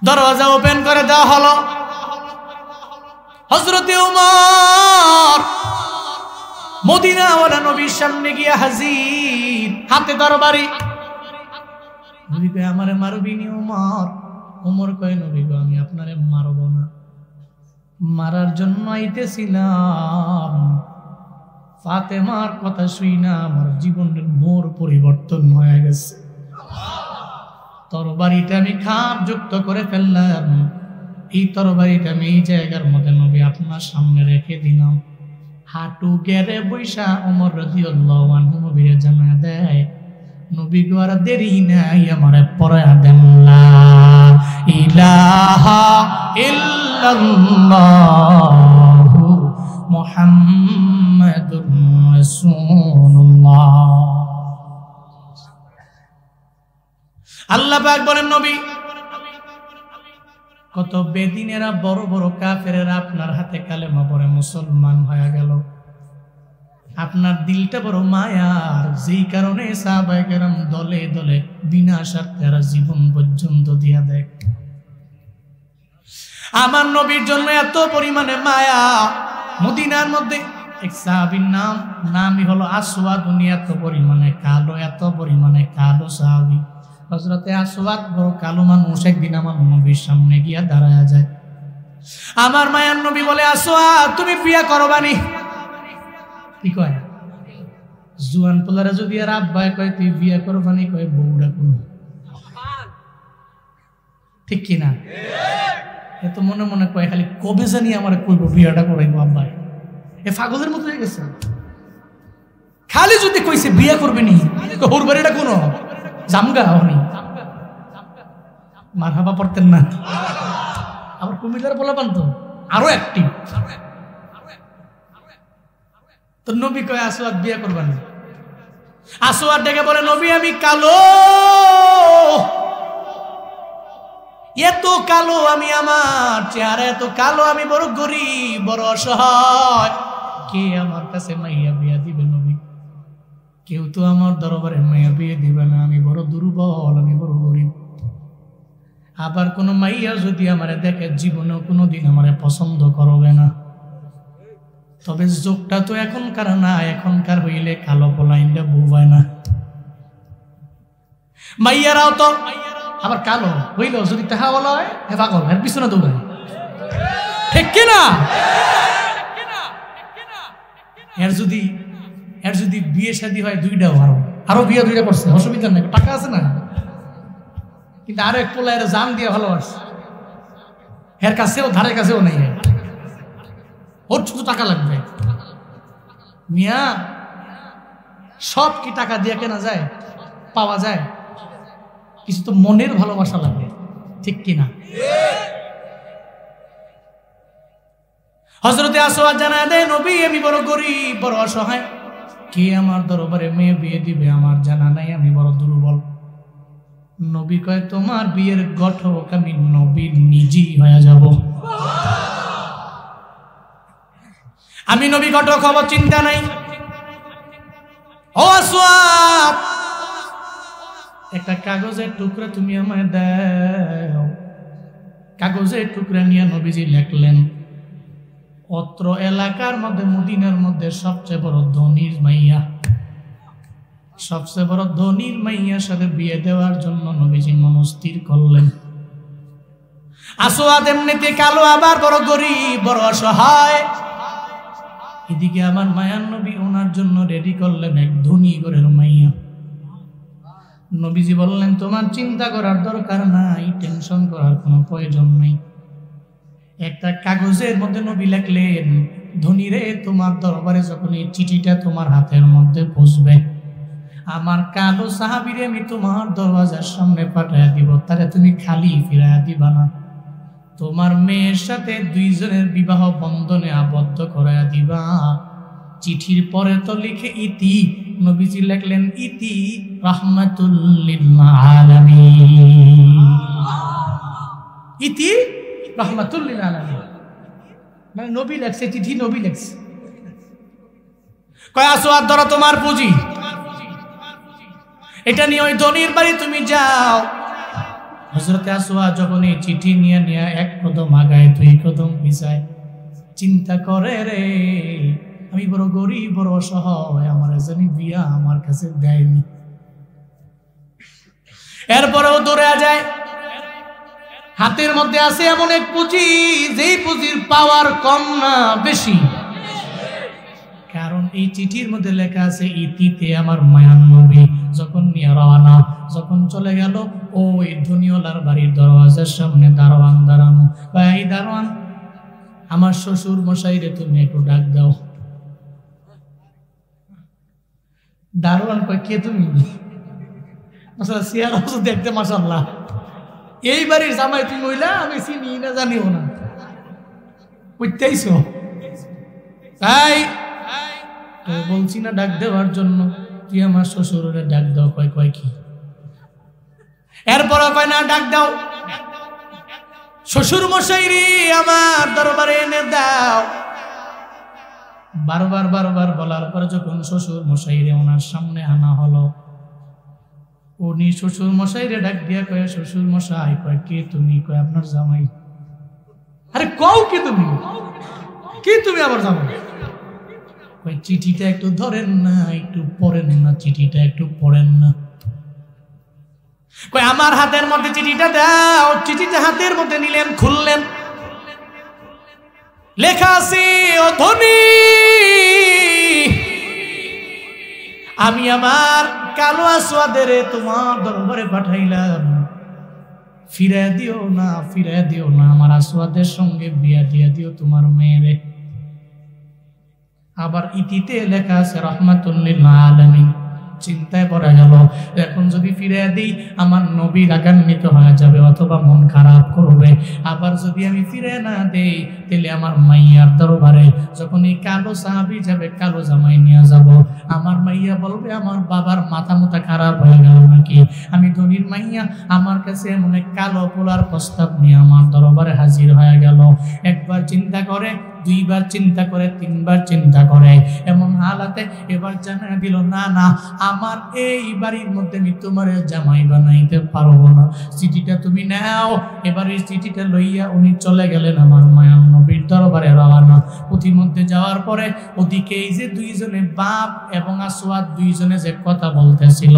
দরওয়াজা ওপেন করে দেওয়া হলো। হযরতে ওমর মদিনাওয়ালা নবীর সামনে গিয়া হাজির, হাতে তরবারি। নবী কয়, আমারে মারবি নি ওমর? ওমর কয়, নবী গো, আমি আপনারে মারব না, মারার জন্য আইতেছিলাম। ফাতেমার কথা শুই না আমার জীবনের মোড় পরিবর্তন হয়ে গেছে। তরবারিটা আমি খাপ যুক্ত করে ফেললাম। এই তরবারিটা আমি এই জায়গার মধ্যে নবী আপনার সামনে রেখে দিলাম। হাঁটু গেড়ে বৈশা ওমর রাদিয়াল্লাহু আনহু নবীরে জানায়া দেয়, নবী গো আর দেরি নাই, আমারে পড়ায়া দেন লা ইলাহা ইল্লাল্লাহু মুহাম্মাদুর রাসূলুল্লাহ। আল্লাহ পাক বলেন, নবী কত বেদিনেরা বড় বড় কাফেরেরা আপনার হাতে কালেমা পড়ে মুসলমান হয়ে গেল, আপনার দিলটা বড় মায়ার, যেই কারণে সাহাবায়ে কেরাম দলে দলে বিনা স্বার্থে জীবন পর্যন্ত দিয়া দেয়। আমার নবীর জন্য এত পরিমাণে মায়া। মদিনার মধ্যে এক সাহাবীর নামই হলো আসওয়াদ, উনি এত পরিমাণে কালো সাহাবী। হযরতে আসওয়াদ বড় কালো মানুষ, একদিন আমার নবীর সামনে গিয়া দাঁড়ায়া যায়। আমার মায়ার নবী বলে, আসওয়াদ তুমি বিয়া করবানি? কি কয়? জুয়ান পোলারা যদি আর আব্বাই কয় তুই বিয়া করবানি, কয় বউডা কোন, ঠিক কিনা? এত মনে মনে কয় খালি কবে জানি আমার কইব বিয়াটা করাইবো আব্বাই। এ পাগলের মতো হয়ে গেছে। খালি যদি কইছে বিয়া করবে নি, ওর বাড়িটা কোন জামগা হনি, মারহাবা পড়তেন না। আবার কুমিল্লার পোলাপান তো আরো অ্যাক্টিভ। তো নবী কয় আসওয়াদ বিয়া করবেন? আসওয়াদ ডেকে বলে, নবী আমি কালো, এত কালো আমি, আমার চেহারা এত কালো, আমি বড় গরিব, বড় অসহায়, কে আমার কাছে মাইয়া বিয়া দিবে নবী? কেউ তো আমার দরবারে মাইয়া বিয়ে দিবে না, আমি বড় দুর্বল, আমি বড় গরিব। আবার কোন মাইয়া যদি আমারে দেখে জীবনেও কোনোদিন আমারে পছন্দ করবে না। তবে যোগটা তো এখনকার না, এখনকার হইলে কালো পোলাইনটা বুবায় না। মাইয়ারাও তো আবার কালো হইল যদি তাহা বলা হয় হে পাগল, এর পিছনে দৌড়ায়, ঠিক কিনা? এর যদি বিয়ে শাদী হয় দুইটাও, আরো বিয়ে দুইটা করছে, অসুবিধা নেই, টাকা আছে না। কিন্তু আরো এক পোলা এর জান দিয়ে ভালোবাসে, এর কাছেও ধারে কাছেও নেই, ওর শুধু টাকা লাগবে। মিয়া সব কি টাকা দিয়ে কেনা যায়, পাওয়া যায়? কিছু তো মনের ভালোবাসা লাগে, ঠিক কিনা? হযরতে আসওয়াদ জানায় দেয়, নবী আমি বড় গরিব, বড় অসহায়, কে আমার দরবারে মেয়ে বিয়ে দিবে আমার জানা নাই, আমি বড় দুর্বল। নবী কয়, তোমার বিয়ের ঘটক আমি নবী নিজেই হয়ে যাব। আমি নবী ঘটক হব, চিন্তা নাই। ও আসওয়াদ, একটা কাগজের টুকরা তুমি আমায় দাও। কাগজের টুকরা নিয়ে নবীজি লিখলেন, অত্র এলাকার মধ্যে মদিনার মধ্যে সবচেয়ে বড় ধনীর মাইয়া, সবচেয়ে বড় ধনীর মাইয়ার সাথে বিয়ে দেওয়ার জন্য নবীজি মনস্থির করলেন। আসওয়াদ এমনিতে কালো, আবার বড় গরিব, বড় অসহায়। এদিকে আমার মায়ার নবী ওনার জন্য রেডি করলেন এক ধনী ঘরের মাইয়া। নবীজি বললেন, তোমার চিন্তা করার দরকার নাই, টেনশন করার কোনো প্রয়োজন নেই। একটা কাগজের মধ্যে নবী লিখলেন, ধনী রে, তোমার দরবারে যখন এই চিঠিটা তোমার হাতের মধ্যে পৌঁছবে, আমার কালো সাহাবীরে আমি তোমার দরওয়াজার সামনে পাঠাইয়া দিব, তারে তুমি খালি ফিরাইয়া দিবা না। তোমার মেয়ের সাথে দুইজনের বিবাহ বন্ধনে আবদ্ধ করাইয়া দিবা। চিঠির পরে তো লিখে ইতি, নবীজি লিখলেন ইতি রাহমাতুল লিল আলামিন, ইতি রাহমাতুল লিল আলামিন, মানে নবী লেখছে চিঠি, নবী লেখছে। কয় আসওয়াদ ধরো তোমার পুঁজি, এটা নিয়ে ওই ধনীর বাড়ি তুমি যাও। হযরতে আসওয়াদ যখন এই চিঠি নিয়ে এক কদম আগায়, দুই কদম পিছায়, চিন্তা করে রে, আমি বড় গরিব, বড় অসহায়, আমার জানি বিয়া আমার কাছে দেয়নি। এরপরেও দৌড়ে যায়, হাতের মধ্যে আছে এমন এক পুঁজি, যেই পুঁজির পাওয়ার কম না বেশি, কারণ এই চিঠির মধ্যে লেখা আছে ইতিতে আমার মায়ার নবী। যখন নিয়ে রওনা, যখন চলে গেল, ওই ধনীওয়ালার বাড়ির দরওয়াজার সামনে দারোয়ান দাঁড়ানো। এই দারোয়ান, আমার শ্বশুর মশাইরে তুমি একটু ডাক দাও। দারোয়ান কয় কে তুমি? মাশাআল্লাহ চেহারা দেখতে মাশাআল্লাহ, এই বাড়ির জামাই তুমি হইলা? আমি চিনি না জানিও না, বুঝতেইছো? তাই তো বলছি না ডাক দেওয়ার জন্য, তুই আমার শ্বশুরের ডাক দাও। কয় কয় কি? এরপর কয় না ডাক দাও, শ্বশুর মশাই রে আমার দরবারে এনে দাও। বারবার বারবার বলার পর যখন শ্বশুর মশাই রে ওনার সামনে আনা হলো, উনি শ্বশুর মশাই রে ডাক দিয়া কয় শ্বশুর মশাই। কয় কে তুমি? কয় আপনার জামাই। আরে কও কি তুমি? কি তুমি আমার জামাই? কয় চিঠিটা একটু ধরেন না, একটু পড়েন না, চিঠিটা একটু পড়েন না। কয় আমার হাতের মধ্যে চিঠিটা দাও। চিঠিটা হাতের মধ্যে নিলেন, খুললেন, লেখা আছে ও ধনী, আমি আমার কালো আসওয়াদের তোমার দরবারে পাঠাইলাম, ফিরে দিও না, ফিরে দিও না, আমার আসওয়াদের সঙ্গে বিয়া দিয়া দিও তোমার মেয়েরে। আবার ইতিতে লেখা আছে রাহমাতুল লিল আলামিন। চিন্তায় পড়ে গেল, এখন যদি ফিরে দিই আমার নবী রাগান্বিত হয়ে যাবে অথবা মন খারাপ করবে। আবার যদি আমি ফিরে না দেই তাহলে আমার মাইয়ার দরবারে যখন এই কালো সাহাবী যাবে, কালো জামাই নিয়ে যাব, আমার মাইয়া বলবে আমার বাবার মাথা মুথা খারাপ হয়ে গেল নাকি? আমি ধনীর মাইয়া, আমার কাছে এমন এক কালো পোলার প্রস্তাব নিয়ে আমার দরবারে হাজির হয়ে গেল। একবার চিন্তা করে, দুইবার চিন্তা করে, তিনবার চিন্তা করে, এমন হালাতে এবার জানা দিল না না, আমার এই বাড়ির মধ্যে আমি তোমার জামাই বানাইতে পারবো না, চিঠিটা তুমি নাও। এবার এই চিঠিটা লইয়া উনি চলে গেলেন আমার মায়ার নবীর দরবারে রওনা। প্রতিমধ্যে যাওয়ার পরে ওদিকে এই যে দুইজনে বাপ এবং আসওয়াদ দুইজনে যে কথা বলতেছিল,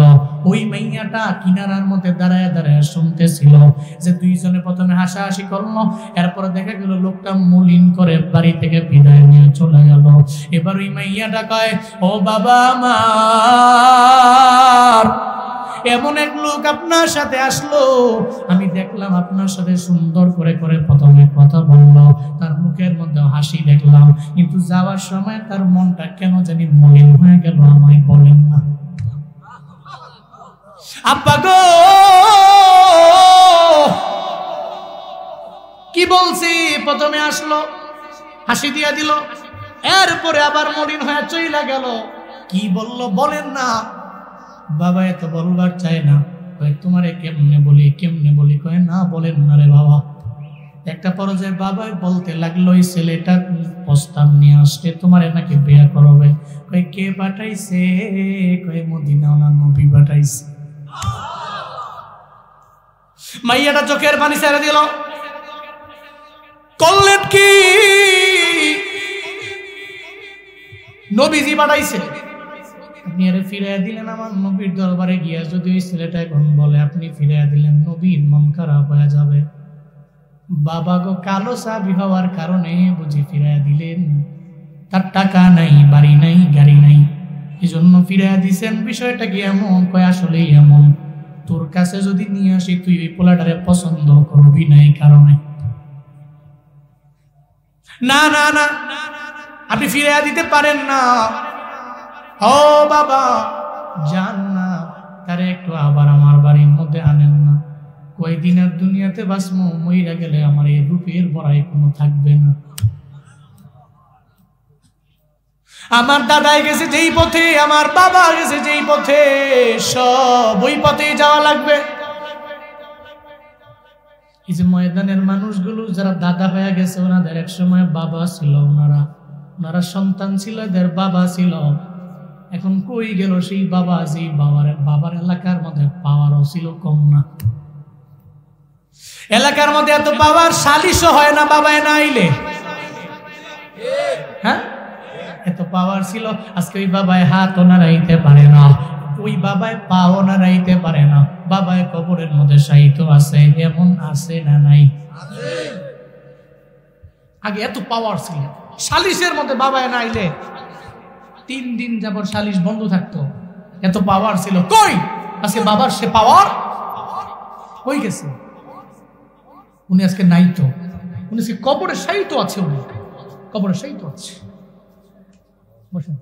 ওই মাইয়াটা কিনারার মধ্যে দাঁড়ায় দাঁড়ায় শুনতেছিল। যে দুইজনে প্রথমে হাসাহাসি করলো, এরপরে দেখা গেল লোকটা মলিন করে বাড়ি থেকে বিদায় নিয়ে চলে গেল। এবার ওই মাইয়াটা কয় ও বাবা আমার, এমন এক লোক আপনার সাথে আসলো, আমি দেখলাম আপনার সাথে সুন্দর করে করে প্রথমে কথা বললো, তার মুখের মধ্যে হাসি দেখলাম, কিন্তু যাওয়ার সময় তার মনটা কেন জানি মলিন হয়ে গেল, আমায় বলেন না। আব্বা গো কি বলছি, প্রথমে আসলো হাসি দিয়া দিল, এরপরে আবার মলিন হয়ে চইলা গেল। কি বলল বলেন না। বাবা এত বলবার চায় না, কয় তোমারে কেমনে বলি কেমনে বলি, কয় না বলেন না রে বাবা। একটা পর্যায়ে বাবা বলতে লাগলো এই ছেলেটা প্রস্তাব নিয়ে আসছে, তোমারে নাকি বিয়ে করবে। কয় কে পাঠাইছে? কয় মদিনা ওনার নবী পাঠাইছে। মাইয়াটা চোখের পানি ছেড়ে দিল, করলেন কি? নবীজি পাঠাইছে, আপনি আরে ফিরাইয়া দিলেন আমার নবীর দরবারে গিয়া। যদি ওই ছেলেটা এখন বলে আপনি ফিরাইয়া দিলেন, নবীর মন খারাপ হয়ে যাবে। বাবা গো কালো সাহাবী হওয়ার কারণে বুঝি ফিরাইয়া দিলেন, তার টাকা নাই, বাড়ি নাই, গাড়ি নাই, এই জন্য ফিরাইয়া দিছেন। বিষয়টা কি এমন? কয় আসলেই এমন, তোর কাছে যদি নিয়ে আসি তুই ওই পোলাটারে পছন্দ করবি না, এই কারণে। না না না, আপনি ফিরাইয়া দিতে পারেন না। ও বাবা যান না, তারে একটু আবার আমার বাড়ির মধ্যে আনেন না। কয়দিন আর দুনিয়াতে বাঁচবো, মইরা গেলে আমার এই রূপের বড়াই কোনো থাকবে না। আমার দাদাই গেছে যেই পথে, আমার বাবা গেছে যেই পথে, সব ওই পথেই যাওয়া লাগবে। এই যে ময়দানের মানুষগুলো যারা দাদা হয়ে গেছে, ওনাদের এক সময় বাবা ছিল, ওনারা সন্তান ছিল, এদের বাবা ছিল। এখন কই গেল সেই বাবা? যেই বাবার এলাকার মধ্যে পাওয়ারও ছিল কম না। এলাকার মধ্যে এত পাওয়ার সালিশও হয় না বাবায় না আইলে। হ্যাঁ, এত পাওয়ার ছিল। আজকে ওই বাবায় হাতও নাড়াইতে পারে না, ওই বাবায় পাও নাড়াইতে পারে না, বাবায় কবরের মধ্যে শায়িত আছে। এমন আছে না নাই? আগে এত পাওয়ার ছিল, সালিশের মধ্যে বাবায় না আইলে 3 দিন যাবত সালিশ বন্ধ থাকতো, এত পাওয়ার ছিল। কই আজকে বাবার সে পাওয়ার কই গেছে? উনি আজকে নাই তো, উনি আজকে কবরে শায়িত আছে, উনি কবরে শায়িত আছে। বসেন।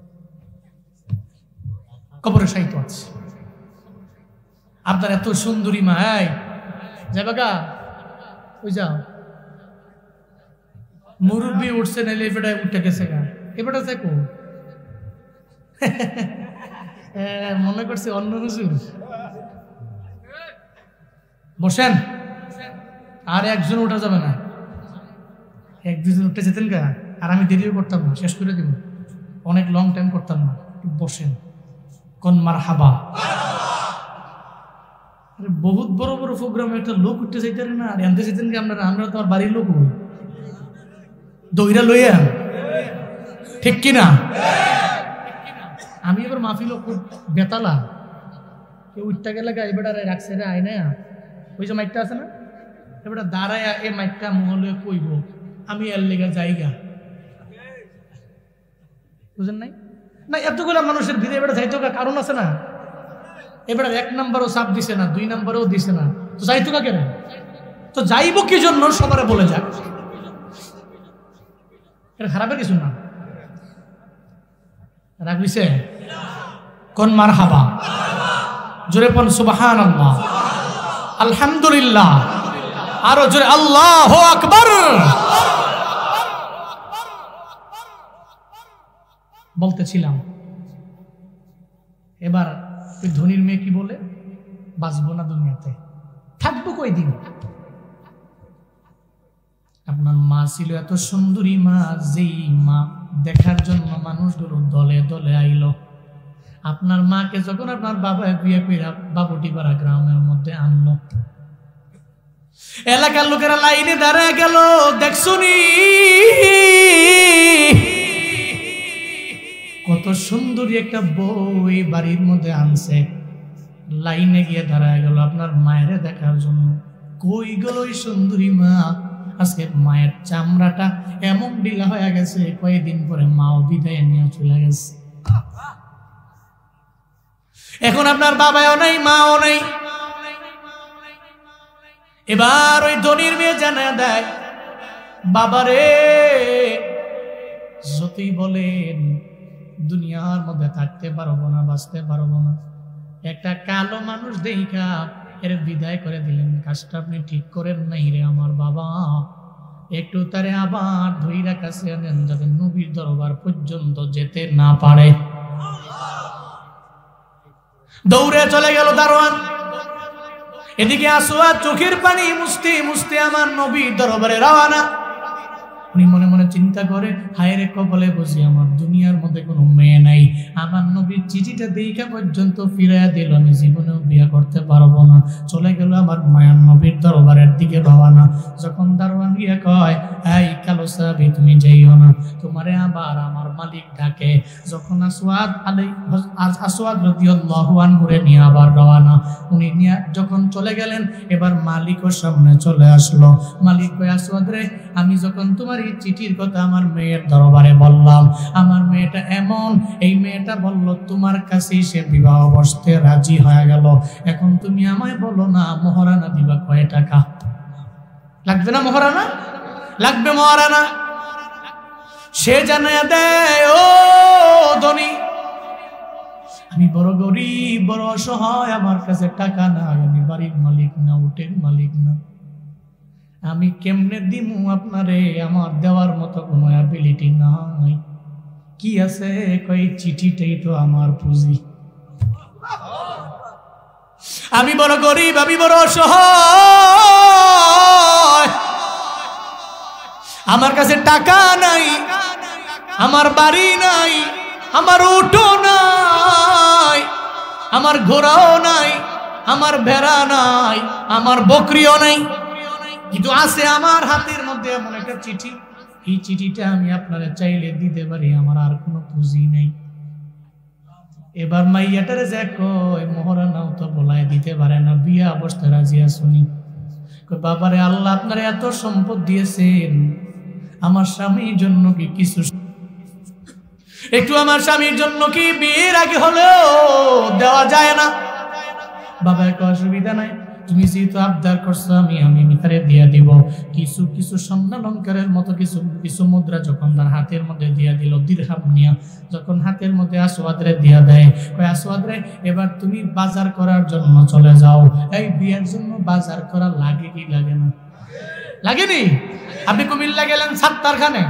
কবরে শায়িত আছে। আপনার এত সুন্দরী মা, এই যাবা গা, ওই যাও, মুরব্বী উঠছে না, এবারে উঠে গেছে গা, এবারে দেখো মনে করছে অন্য হুজুর। বসেন, আর একজন উঠা যাবে না, এক দুজন উঠে যেতেন গা, আর আমি দেরিও করতাম না, শেষ করে দিব, অনেক লং টাইম করতাম না। বসেন, কোন মারহাবা। আরে বহুত বড় বড় প্রোগ্রামে একটা লোক উঠতে চাইতেন না, আর আনতে চাইতেন কি আপনারা? আমরা তো আমার বাড়ির লোক হই, দইরা লইয়া, ঠিক কিনা? আমি এবার মাহফিল বেতালা, কেউ উঠতে গেলে গা এবার রাখছে রে আয় না, ওই যে মাইকটা আছে না, এবার দাঁড়ায় এ মাইকটা মহলে কইব, আমি এর লেগে যাইগা, বুঝেন নাই? না এতগুলা মানুষের ভিড়ে এবার যাইতো কারণ আছে না, এবার 1 নাম্বারও চাপ দিছে না, 2 নাম্বারও দিছে না, তো যাইতো কা কেন? তো যাইব কি জন্য সবারে বলে যাক, এটা খারাপের কিছু না। রাখবিছে কোন মারহাবা, জোরে পড়ুন সুবহানাল্লাহ, আলহামদুলিল্লাহ, আরো জোরে আল্লাহু আকবার। বলতেছিলাম এবার ওই ধনীর মেয়ে কি বলে, বাঁচবো না দুনিয়াতে, থাকবো কয়দিন। আপনার মা ছিল এত সুন্দরী মা, যেই মা দেখার জন্য মানুষগুলো দলে দলে আইলো। আপনার মাকে যখন আপনার বাবা বিয়ে কইরা বাবুটিপাড়া গ্রামের মধ্যে আনলো, এলাকার লোকেরা লাইনে দাঁড়ায় গেল, দেখছুনি কত সুন্দরী একটা বউ বাড়ির মধ্যে আনছে। লাইনে গিয়ে দাঁড়ায় গেল আপনার মায়ের দেখার জন্য। কই গেল ওই সুন্দরী মা? আজকে মায়ের চামড়াটা এমন ঢিলা হয়ে গেছে, কয়েকদিন পরে মাও বিদায় নিয়ে চলে গেছে। এখন আপনার বাবাও নাই, মাও নাই। এবার ওই ধনীর মেয়ে জানা দেয়, বাবারে যতই বলেন দুনিয়ার মধ্যে থাকতে পারবো না, বাঁচতে পারবো না, একটা কালো মানুষ দেখা এর বিদায় করে দিলেন, কাজটা আপনি ঠিক করেন নাই রে আমার বাবা। একটু তারে আবার ধইরা কাছে আনেন, যাতে নবীর দরবার পর্যন্ত যেতে না পারে। দৌড়ে চলে গেল দারোয়ান। এদিকে আসওয়াদ চোখের পানি মুছতে মুছতে আমার নবীর দরবারে রওনা। উনি মনে মনে চিন্তা করে, হায় রে কপালে বুঝি আমার দুনিয়ার মধ্যে কোনো মেয়ে নাই, আমার নবীর চিঠিটা দেখা পর্যন্ত ফিরাইয়া দিল, আমি জীবনেও বিয়ে করতে পারবো না। চলে গেল আমার মায়ার নবীর দরবারের দিকে রওনা। যখন দারোয়ান গিয়া কয়, এই কালো সাহাবী তুমি যাইও না, তোমারে আবার আমার মালিক ডাকে। যখন আসওয়াদ রাদিয়াল্লাহু আনহু নিয়ে আবার রওনা, উনি নিয়ে যখন চলে গেলেন, এবার মালিকও সামনে চলে আসলো। মালিক কয়, আসওয়াদ রে, আমি যখন তোমার এই চিঠির কথা আমার মেয়ের দরবারে বললাম, আমার মেয়েটা এমন, এই মেয়েটা বলল তোমার কাছে সে বিবাহ বসতে রাজি হয়ে গেল। এখন তুমি আমায় বলো না, মহারানা দিবা কয় টাকা? লাগবে না মহারানা? লাগবে মহারানা। সে জানায় দেয়, ও ধনী, আমি বড় গরিব, বড় অসহায়, আমার কাছে টাকা নাই, আমি বাড়ির মালিক না, উটের মালিক না, আমি কেমনে দিমু আপনারে? আমার দেওয়ার মতো কোনো অ্যাবিলিটি নাই। কি আছে? কই চিঠিটাই তো আমার পুঁজি। আমি বড় গরিব, আমি বড় অসহায়, আমার কাছে টাকা নাই, আমার বাড়ি নাই, আমার উটও নাই, আমার ঘোড়াও নাই, আমার ভেড়া নাই, আমার বকরিও নাই, কিন্তু আছে আমার হাতের মধ্যে এমন একটা চিঠি, এই চিঠিটা আমি আপনারা চাইলে দিতে পারি, আমার আর কোনো পুঁজি নেই। এবার মাইয়াটারে যে কয়, মহারানাও তো বলায় দিতে পারে না, বিয়ে অবস্থা রাজি আসুনি। বাবারে, আল্লাহ আপনারা এত সম্পদ দিয়েছেন, আমার স্বামীর জন্য কি কিছু, একটু আমার স্বামীর জন্য কি বিয়ের আগে হলেও দেওয়া যায় না? বাবা, একটা অসুবিধা নাই, তুমি যেহেতু আবদার করছো আমি তারে দিয়া দিব। কিছু কিছু স্বর্ণালঙ্কারের মতো কিছু মুদ্রা যখন তার হাতের মধ্যে দিয়া দিল, দিরহাম নিয়া যখন হাতের মধ্যে আসওয়াদরে দিয়া দেয়, কয় আসওয়াদরে এবার তুমি বাজার করার জন্য চলে যাও। এই বিয়ের জন্য বাজার করা লাগে কি লাগে না? লাগেনি? আপনি কুমিল্লা গেলেন সাত্তারখানে,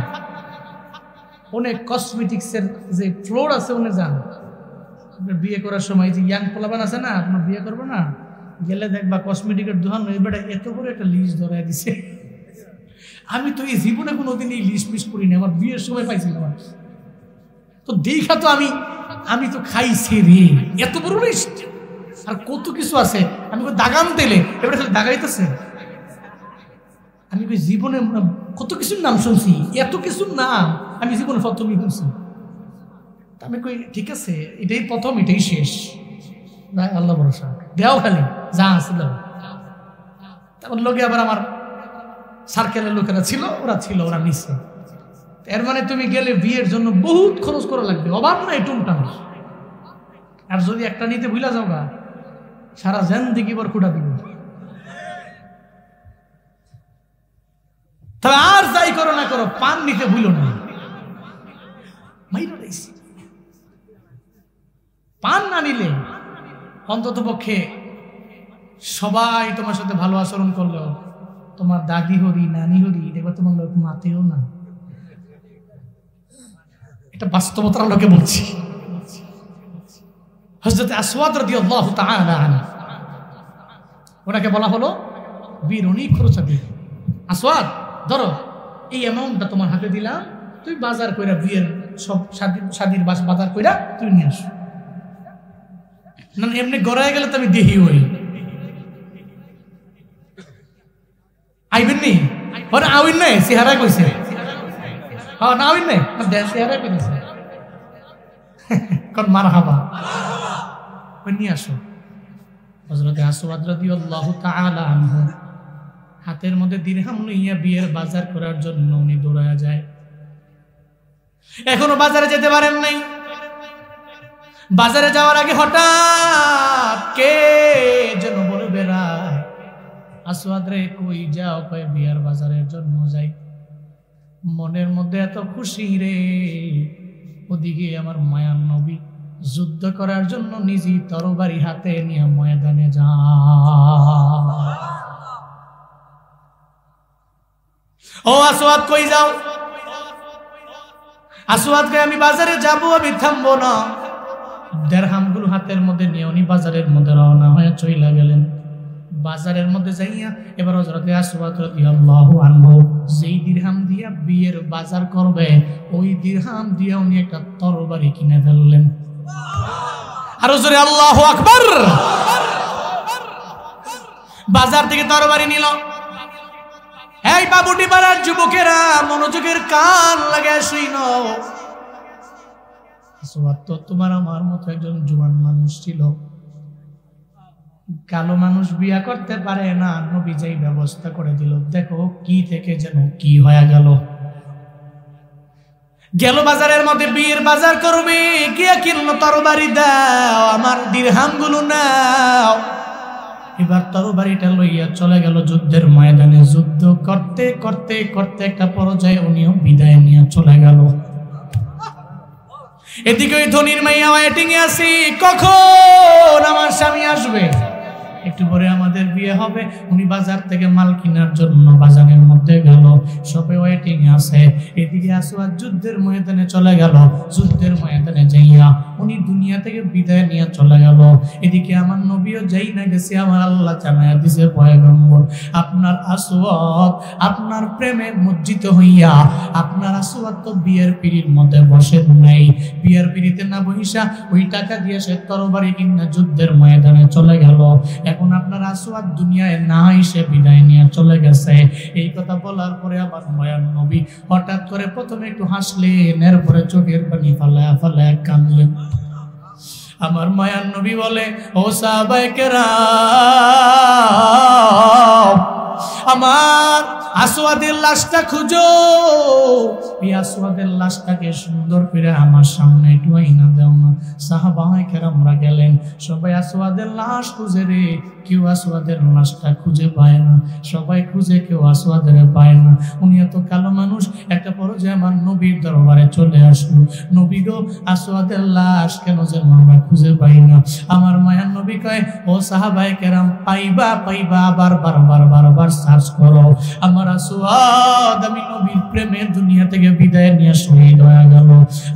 অনেক কসমেটিক্সের যে ফ্লোর আছে ওনে যান, আপনার বিয়ে করার সময় যে ইয়াং পোলাবান আছে না, আপনার বিয়ে করবো না, গেলে দেখবা কসমেটিকের দোকান এবারে এত করে একটা লিস্ট ধরাই দিছে। আমি তো এই জীবনে কোনোদিন এই লিস্ট মিস করি না, আমার বিয়ের সময় পাইছিলাম। তো দেখা তো আমি তো খাইছি রে, এত বড় লিস্ট আর কত কিছু আছে। আমি দাগাম তেলে এবারে খালি দাগাইতেছে। আমি জীবনে কত কিছুর নাম শুনছি, এত কিছুর নাম আমি জীবনে প্রথমই শুনছি। আমি কই ঠিক আছে, এটাই প্রথম, এটাই শেষ, আল্লাহ ভরসা, দেও খালি যা আসছিল। তারপর লোকে আবার আমার সার্কেলের লোকেরা ছিল, ওরা নিচ্ছে। এর মানে তুমি গেলে বিয়ের জন্য বহুত খরচ করা লাগবে, অভাব নাই টুমটাম। আর যদি একটা নিতে ভুলা যাও গা, সারা জিন্দেগি বার খুঁটা দিব। তবে আর যাই করো না করো, পান নিতে ভুলো না। পান না নিলে অন্তত পক্ষে সবাই তোমার সাথে ভালো আচরণ করলেও, তোমার দাদি হরি নানি হরি দেখো তোমার লোক মাতেও না। এটা বাস্তবতার লোকে বলছি। হযরত আসওয়াদ রাদিয়াল্লাহু তাআলা আনহু, ওনাকে বলা হলো বীর, অনেক খরচ হবে। আসওয়াদ ধরো এই অ্যামাউন্টটা তোমার হাতে দিলাম, তুই বাজার কইরা বিয়ের সব শাদির বাজার কইরা তুই নিয়ে আসো। না এমনি গড়ায় গেলে তো আমি দেহি হই। আইবেন নি ওরা আউইন নাই, চেহারা কইছে। হ্যাঁ না আউইন নাই, চেহারা কইছে কোন মারহাবা, ওই নিয়ে আসো। হযরত আসওয়াদ রাদিয়াল্লাহু তাআলা আনহু হাতের মধ্যে দিরহাম লইয়া বিয়ের বাজার করার জন্য উনি দৌড়ায়া যায়। এখনো বাজারে যেতে পারেন নাই। বাজারে যাওয়ার আগে হঠাৎ কে যেন বলে বেড়ায়, আসওয়াদ রে কই যাও? কয় বিয়ার বাজারের জন্য যাই। মনের মধ্যে এত খুশি রে, ওদিকে আমার মায়ার নবী যুদ্ধ করার জন্য নিজেই তরবারি হাতে নিয়ে ময়দানে যায়। ও আসওয়াদ কই যাও? আসওয়াদ কয় আমি বাজারে যাব, আমি থামবো না। দিরহামগুলো হাতের মধ্যে নিয়ে উনি বাজারের মধ্যে রওনা হয়ে চইলা গেলেন। বাজারের মধ্যে যাইয়া এবার হযরত আসওয়াদ রাদিয়াল্লাহু আনহু যেই দিরহাম দিয়া বিয়ের বাজার করবে, ওই দিরহাম দিয়া উনি একটা তরবারি কিনে ফেললেন। আর জোরে আল্লাহু আকবার। বাজার থেকে তরবারি নিল। এই বাবুটি পাড়ার যুবকেরা মনোযোগের কান লাগায় শুনো। আসওয়াদ তো তোমার আমার মতো একজন জোয়ান মানুষ ছিল, কালো মানুষ বিয়া করতে পারে না, নবী যেই ব্যবস্থা করে দিল, দেখো কি থেকে যেন কি হয়ে গেল। গেল বাজারের মধ্যে বিয়ের বাজার করবে, কে কিনলো তরবারি দাও, আমার দিরহামগুলো নাও। এবার তরবারিটা লইয়া চলে গেল যুদ্ধের ময়দানে। যুদ্ধ করতে করতে করতে একটা পর্যায়ে উনিও বিদায় নিয়ে চলে গেল। এদিকে ওই ধনির মাইয়া ওয়েটিং এ আছি, কখন আমার স্বামী আসবে, একটু পরে আমাদের বিয়ে হবে। উনি বাজার থেকে মাল কেনার জন্য বাজারের মধ্যে গেল, সবে ওয়েটিং আছে। এদিকে আসওয়াদ যুদ্ধের ময়দানে চলে গেল। যুদ্ধের ময়দানে যাইয়া উনি দুনিয়া থেকে বিদায় নিয়ে চলে গেল। এদিকে আমার নবীও যাই না গেছে, আমার আল্লাহ জানায়া দিছে পয়গম্বর আপনার আসওয়াদ আপনার প্রেমে মজ্জিত হইয়া, আপনার আসওয়াদ তো বিয়ের পিড়ির মধ্যে বসে নাই। বিয়ের পিড়িতে না বহিসা ওই টাকা দিয়ে সে তরবারি কিনা যুদ্ধের ময়দানে চলে গেল। এখন আপনার আসওয়াদ দুনিয়ায় না এসে বিদায় নিয়ে চলে গেছে। এই কথা বলার পরে আবার মায়ার নবী হঠাৎ করে প্রথমে একটু হাসলেন, এরপরে চোখের পানি ফালায়া ফালায়া কাঁদলেন। আমার মায়ার নবী বলে, ও সাহাবায়ে কেরাম, আমার আসওয়াদের লাশটা খুঁজো, এই আসওয়াদের লাশটাকে সুন্দর করে আমার সামনে একটু আইনা দাও না। সাহাবায়ে কেরামরা গেলেন, সবাই আসওয়াদের লাশ খুঁজে রে, কেউ আসওয়াদের লাশটা খুঁজে পায় না, সবাই খুঁজে কেউ আসওয়াদের পায় না। উনি এত কালো মানুষ, একটা পর্যায়ে আমার নবীর দরবারে চলে আসলো, নবী গো আসওয়াদের লাশ কেন যেন আমরা খুঁজে পাই না। আমার মায়ার নবী কয়, ও সাহাবায়ে কেরাম, পাইবা পাইবা, বারবার সার্চ করো। আমার আসওয়াদ, আমি নবীর প্রেমে দুনিয়া থেকে বিদায় নিয়ে শহীদ হয়ে গেল।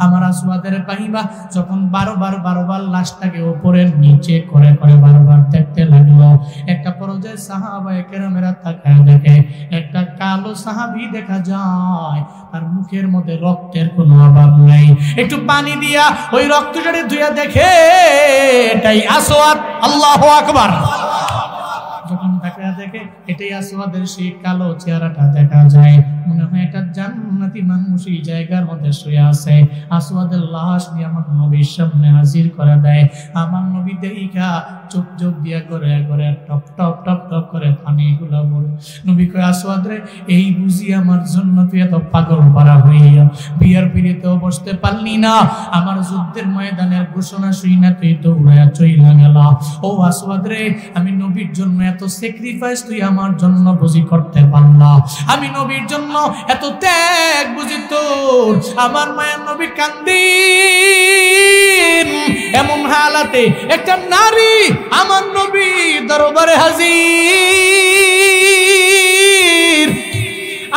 আমার আসওয়াদের পাইবা, যখন বারবার লাশটাকে উপরের নিচে করে বারবার দেখতে লাগলো, একটা পর্যায়ে সাহাবায়ে কেরামেরা তাকায় দেখে একটা কালো সাহাবী দেখা যায়, তার মুখের মধ্যে রক্তের কোনো অভাব নাই। একটু পানি দিয়া ওই রক্তটারে ধুইয়া দেখে এটাই আসওয়াদ। আল্লাহু আকবার। যখন তাকায় দেখে এটাই আসওয়াদের সেই কালো চেহারাটা দেখা যায়, মনে হয় এটা জান্নাতি মানুষ এই জায়গার মধ্যে শুয়ে আছে। আসওয়াদের লাশ নিয়ে আমার নবীর সামনে হাজির করে দেয়। আমার নবী দেখা চোখ দিয়া করে টপ টপ টপ টপ করে পানিগুলা পড়ে। নবী কয়, আসওয়াদ রে, এই বুঝি আমার জন্য তুই এত পাগল পারা হইয়া বিয়ার পিড়িতেও বসতে পারলি না, আমার যুদ্ধের ময়দানের ঘোষণা শুই না তুই দৌড়াইয়া চইলা গেলা। ও আসওয়াদ রে, আমি নবীর জন্য এত স্যাক্রিফাইস তুই আমার জন্য বুঝি করতে পারলা, আমি নবীর জন্য এত ত্যাগ বুঝি তোর। আমার মায়ের নবী কান্দিন, এমন হালাতে একটা নারী আমার নবী দরবারে হাজির।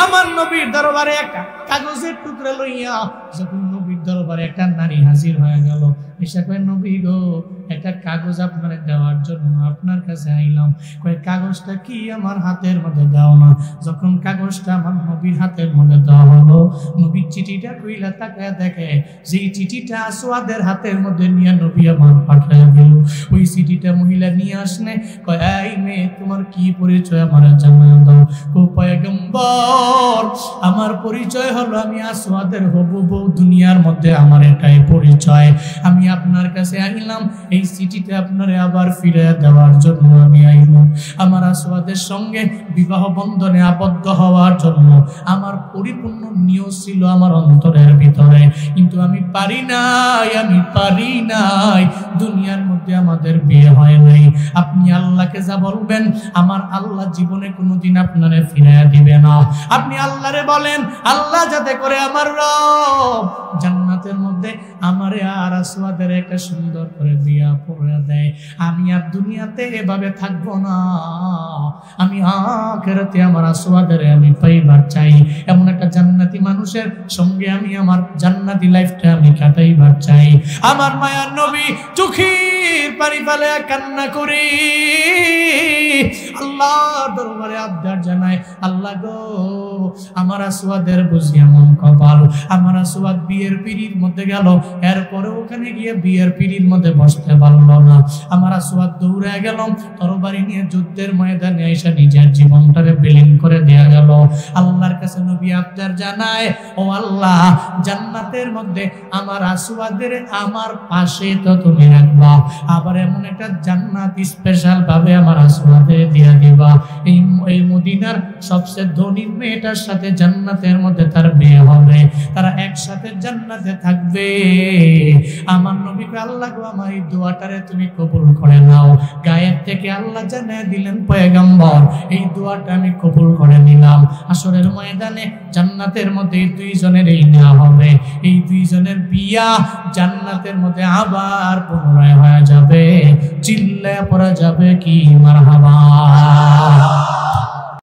আমার নবীর দরবারে একটা কাগজের টুকরা লইয়া যখন নবীর দরবারে একটা নারী হাজির হয়ে গেল, এসে কয়, নবী গো, একটা কাগজ আপনার দেওয়ার জন্য আপনার কাছে আইলাম। কয়, কাগজটা কি আমার হাতের মধ্যে দাও না। যখন কাগজটা আমার নবীর হাতের মধ্যে দেওয়া হলো, নবীর চিঠিটা কইলা তাকায় দেখে যেই চিঠিটা আসওয়াদের হাতের মধ্যে নিয়ে নবী আমার পাঠায় দিল। ওই চিঠিটা মহিলা নিয়ে আসনে, কয়, এই মেয়ে, তোমার কি পরিচয় আমার জানায় দাও। কো পয়গম্বর, আমার পরিচয় হলো আমি আসওয়াদের হবু বউ, দুনিয়ার মধ্যে আমার এটাই পরিচয়। আমি আপনার কাছে আইলাম এই চিঠিটা আপনারে আবার ফিরে দেওয়ার জন্য আমি আইলাম। আমার আসওয়াদের সঙ্গে বিবাহ বন্ধনে আবদ্ধ হওয়ার জন্য আমার পরিপূর্ণ নিয়ত ছিল আমার অন্তরের ভিতরে, কিন্তু আমি পারি নাই। দুনিয়ার মধ্যে আমাদের বিয়ে হয় নাই। আপনি আল্লাহকে যা বলবেন, আমার আল্লাহ জীবনে কোনোদিন আপনারে ফিরাইয়া দিবে না। আপনি আল্লাহরে বলেন, আল্লাহ যাতে করে আমার রব জান্নাতের মধ্যে আমারে আর আসওয়াদের একটা সুন্দর করে বিয়া পড়ে দেয়। আমি আর দুনিয়াতে এভাবে থাকবো না, আমি আখিরাতে আমার আসওয়াদের আমি পাইবার চাই। এমন একটা জান্নাতি মানুষের সঙ্গে আমি আমার জান্নাতি লাইফটা আমি কাটাইবার চাই। আমার মায়ার নবী চোখের পানি ফেলে কান্না করে আল্লাহর দরবারে আবদার জানায়, আল্লাহ গো, আমার আসওয়াদের বুঝি এমন কপাল, আমার আসওয়াদ বিয়ের পিড়ির মধ্যে গেল, এরপরে ওখানে গিয়ে বিয়ের পিড়ির মধ্যে বসতে পারলো না। আমার আসওয়াদ দৌড়ে গেল, তরবারি নিয়ে যুদ্ধের ময়দানে এসে নিজের জীবনটাকে বিলীন করে দেয়া গেল। আল্লাহর কাছে নবী আবদার জানায়, ও আল্লাহ, জান্নাতের মধ্যে আমার আসওয়াদের আমার পাশে তো তুমি রাখবা, আবার এমন একটা জান্নাত স্পেশাল ভাবে আমার আসওয়াদের দিয়া দিবা। এই মদিনার সবচেয়ে ধনী মেয়েটার সাথে জান্নাতের মধ্যে তার বিয়ে হবে, তারা একসাথে জান্নাতে থাকবে। আমার নবীকে আল্লাহ গো, আমার এই দোয়াটারে তুমি কবুল করে নাও। গায়ের থেকে আল্লাহ জানিয়ে দিলেন, পয়গম্বর, এই দোয়াটা আমি কবুল করে নিলাম। আসরের ময়দানে জান্নাতের মধ্যে এই দুইজনের এই নেওয়া হবে, এই দুইজনের বিয়া জান্নাতের মধ্যে আবার পুনরায় হয়ে যাবে। চিল্লায় পড়া যাবে কি মারহাবা।